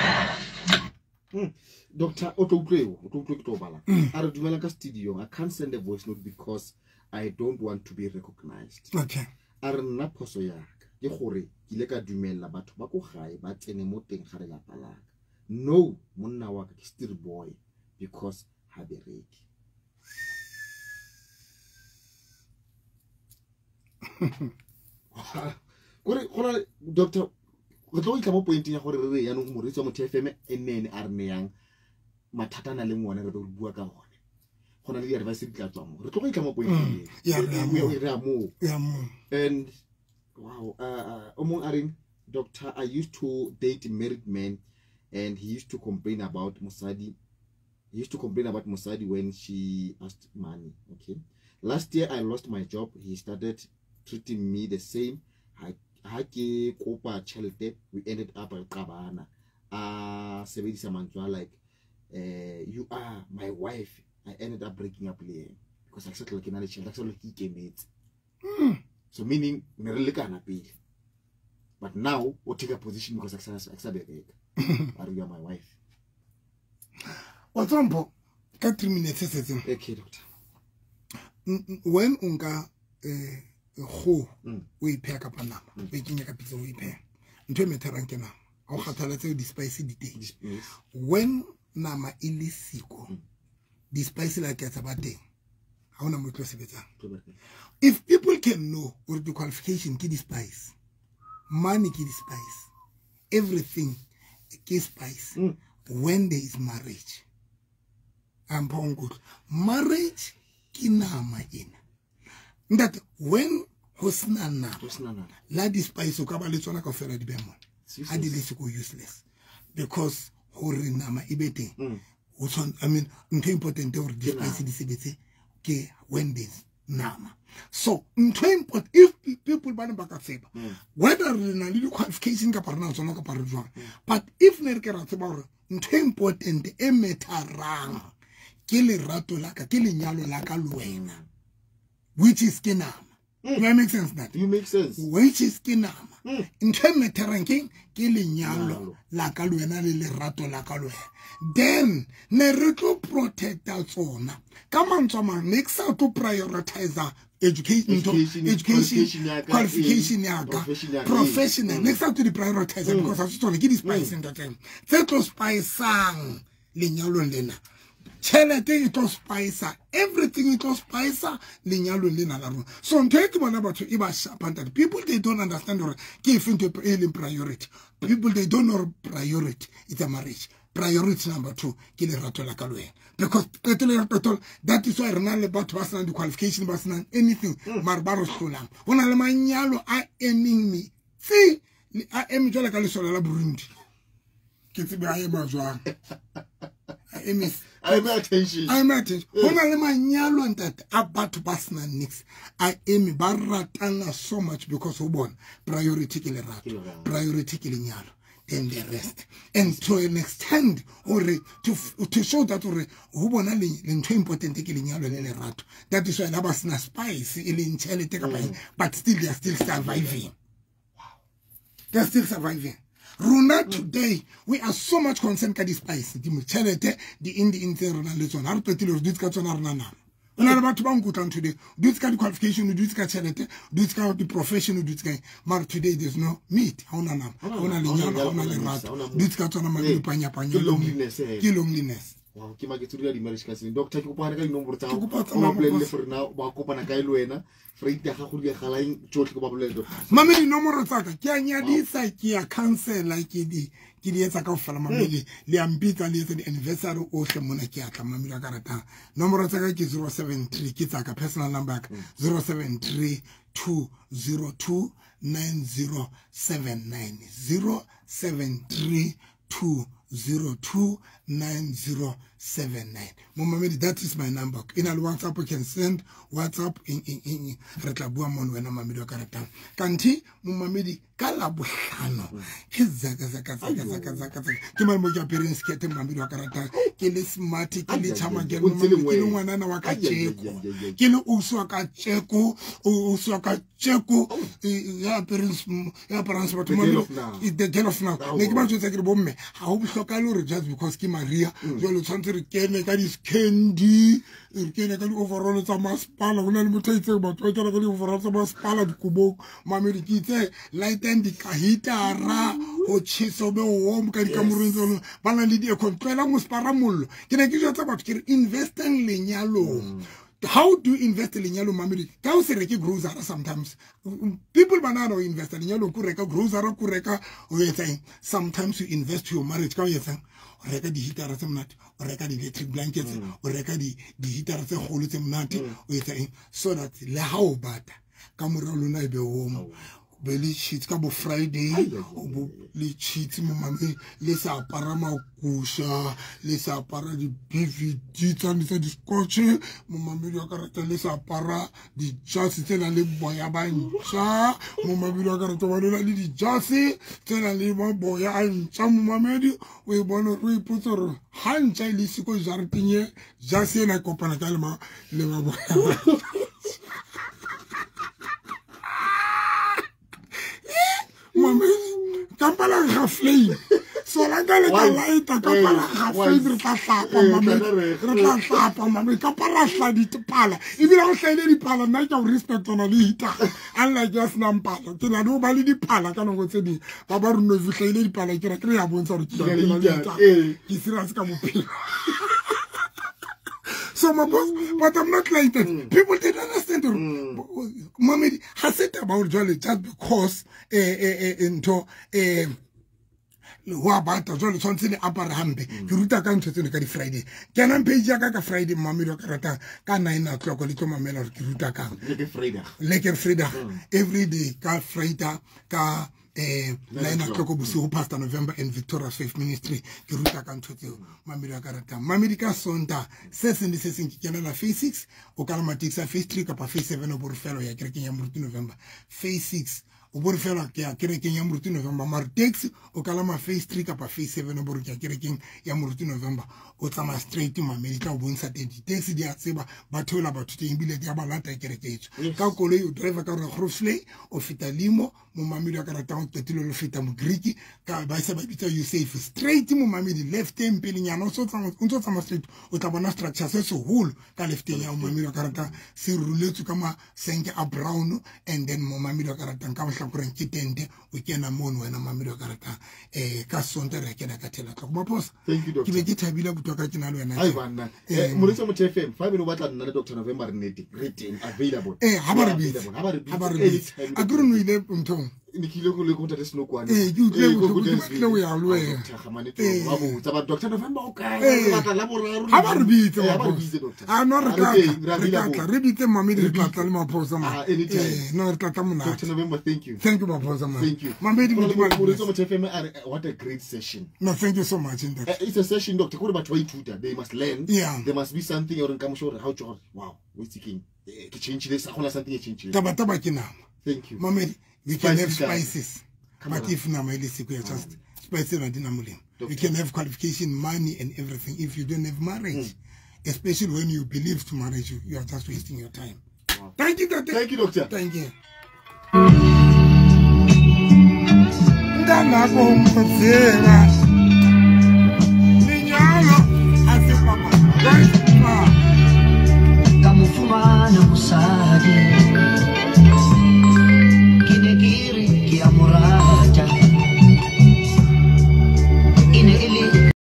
Doctor Otto to bala. I dumela ka studio. I can't send a voice note because I don't want to be recognized. Okay. Are nna phoso ya ke gore ke ile ka dumela batho ba go gae ba tsene mo teng ga re la palaka. No, monna wa ka ke still boy because ha bereki. Gore doctor go tlo itla mo point ya gore re ya no mo retsa mo TFM nnene a re ne yang mathata na le ngwana re go bua ka hone gona le advice di tla tswa mo re tlo go itla mo point ya mo and wow omong aring doctor, I used to date married men and he used to complain about Musadi. He used to complain about Musadi when she asked money. Okay, last year I lost my job. He started treating me the same. We ended up at Kabana. Like, you are my wife. I ended up breaking up because I said like another child. That's all he came it. So meaning, but now we'll take a position because are you are my wife? What's on? Can't terminate. Okay, doctor. When unga ho we pay ka panama we kinya ka pizza we pay ntwe meterankena o khathala tse di spicy di teng when nama ile siko di spicy like ya tsabate ha ona mo tlosebetsa. If people can know or the qualification ki di spice, money ki di spice, everything ki spice, when there is marriage, I'm good. Marriage ki nama ina that when hosnana la di spice o ka ba le tsona ka fela di bemon a di le se go useless because hore nama ibete o tshon I mean ntho important hore di spice di sebetse ke when there's nama. So ntho important if people ba ba ka tseba whether re na le qualification ka parana tsona ka pare jwa, but if ne re ke ra tseba hore ntho important e metarang ke le rato la ka ke lenyalo la ka lwena, which is kinama. Do that make sense? That you make sense. Which is kinama. In terms of ranking, kilinyalo la kaluena le rato la kalue. Then ne retro protect that zone. Come on, someone next out to prioritize education, qualification, professional. Next out to the prioritizer because I just give this spice in the time. That spice sang linyalo lena. Chelete it was spicer, everything it was spicer, linyalo lena la. So I'm talking about iba sharp people they don't understand or give into priority. People they don't know priority, it's a marriage. Priority number 2, kile rato la kalwe. Because that is why Ronald about personal the qualification personal anything Marbaro Stolam. When I manyalo I aiming me. See, I aim jola kalisola la Burundi. Kitibi I am I'm attention. When I manyalo and that about personal needs. I aim baratana so much because of one priority kile rato. Priority kile nyalo. Then the rest, and to an extent, or to show that or who wanna link important taking rat. That is why Labasna spice in charity, but still they are still surviving. Wow, they are still surviving. Runa today, we are so much concerned with this spice. The charity, the Indian internal lesson, our petilos, this catch on our nana. Una le batho ba nkutlang today. Do it's the qualification, do it's chelete, do it's the profession, do it's but today there's no meat. Hauna nam. Hauna le nyana, hauna le rato. Do it's tsona mabili panya. Ke loneliness. Wow, ke magetsuria di marriage counseling. Doctor ke kopana ka dinomoro tsa go. Go plan le for now ba kopana ka ile wena. Free ya gago di galaing tsotlhe go ba bolelo. Mama dinomoro tsa ka ke a nyadisa ke ya counselor ke di etsa ka ofela mamele le ambitsa le etsa di anniversary o hle mona ke atla mamele ka rata. Nomoro tsa ka ke 073 ke tsa ka personal number ka 073 202 9079 073 202 9079. Momamedi, that is my number. In al WhatsApp, you can send WhatsApp in Retlabua mon wena mamedi wa karata. Kanti momamedi kala buhano. Zaka. Kima moja parents kete mamedi wa karata. Kile smart, kile chama gelo mamedi, kile mwanana wakacheko. Kile usu wakacheko. Ya parents watu mamedi. The girl of now. Nekima chusa kiri bomme. How shokalure just because ki Maria. Jolo chantere kene kadi candy, kene kadi overall sa maspala. Una ni mutaitse ba twa kala kadi overall sa maspala di kubo. Mamedi kite lighten di kahitara o chiso be o kadi kamurinzo bana li di kontrola muspara mullo. Kene ki jotsa ba kiri invest in lenyalo. How do you invest in lenyalo mamedi? Ka o se reke grocery sometimes. People banana invest in lenyalo ku reka grocery ku reka o yetsa. Sometimes you invest your marriage ka o yetsa. O reka di heater tse mnate, o reka di electric blankets, o reka di heater tse kgolo tse mnate, o yetsa so that le ha o bata ka morao lona e be home. Beli cheats ka bo Friday o le cheats mo mame le sa para makusha le sa para di DVD tsa di scotch mo mame yo karata le sa para di jazz tsena le boya ba ntsa mo mame yo karata ba le di jazz tsena le ba boya a ntsa mo mame o e bona re iputsoro ha ntsa le siko jartinye jazz ena kopana ka le ma boya. Kampala flame. So la gale ka laita kampala flame re tla hlapa mama kampala hla di pala ibile go hlele di pala nna ke respect ona le hita alla just nampala ke na do ba le di pala ka nngwe tse di ba ba rno vi hlele di pala ke re ke ya bontsha re ke ke serious ka bophelo. So my boss, but I'm not like that. People didn't understand. Mommy has said about Jolly just because into wa bata jole tshwantse le apara hambe ke ruta ka ntshetsene ka di Friday ke na page ya ka Friday mama ro ka rata ka 9 o'clock le tlo mamela ke ruta ka le Friday every day ka Friday ka 9 o'clock bosigo Pastor November and Victoria Faith Ministry ke ruta ka ntshetseo mama ro ka rata mama di ka sonta se se ke kena na Phase 6 o ka la matisa Phase 3 ka pa Phase 7 o borfelo ya kereke ya Moruti November Phase 6 o borfela ke ya kereke ya Moruti November mar taxi o kala ma Phase 3 kapa Phase 7 o bor ke kereke ya Moruti November o tsama straight ma America o bontsha taxi di a tseba ba thola ba thuti ebile di a ba lata kereke etso ka koloi o driver ka re Grofley o fita Limo mo mamedi ka rata o tetilo le fita mo Greek ka ba se ba bitsa you safe straight mo mamedi left hand pele nyana o so tsama straight o tla bona structure se so hole ka left ya mo mamedi ka rata se ruletso ka ma senke a brown and then mo mamedi ka rata ka koreng kitende o kena mono wena mamelo ka rata ka sonte re kena ka tela ka boss. Thank you doctor. Ke be ke thabile botwa ka tsena le wena ai bana mo retso mo TFM fa be no batla nna le Dr November Neti written available ha ba re a guru no ile ntong ni kile go le go tata sino kwane you go ya lwe wa bo tsa ba Dr November o ka batla la boraro ha ba re bitse doctor a no re ka re bitse mamedi re tla le maposa ma no re tla mona Dr November. Thank you maposa ma thank you mamedi mo retso mo TFM what a great session. No, thank you so much in that. It's a session doctor go ba twa ituta they must learn. Yeah, there must be something or nka mo sure how to wow we thinking to change this akhola something change taba ke nama. Thank you mamedi. We can have spices, but if nama ile siku ya just spices na dina mulimo. We can have qualification, money and everything if you don't have marriage. Especially when you believe to marriage, you are just wasting your time. Wow. Thank you, doctor. Thank you, doctor. Thank you. Ndana ko mzera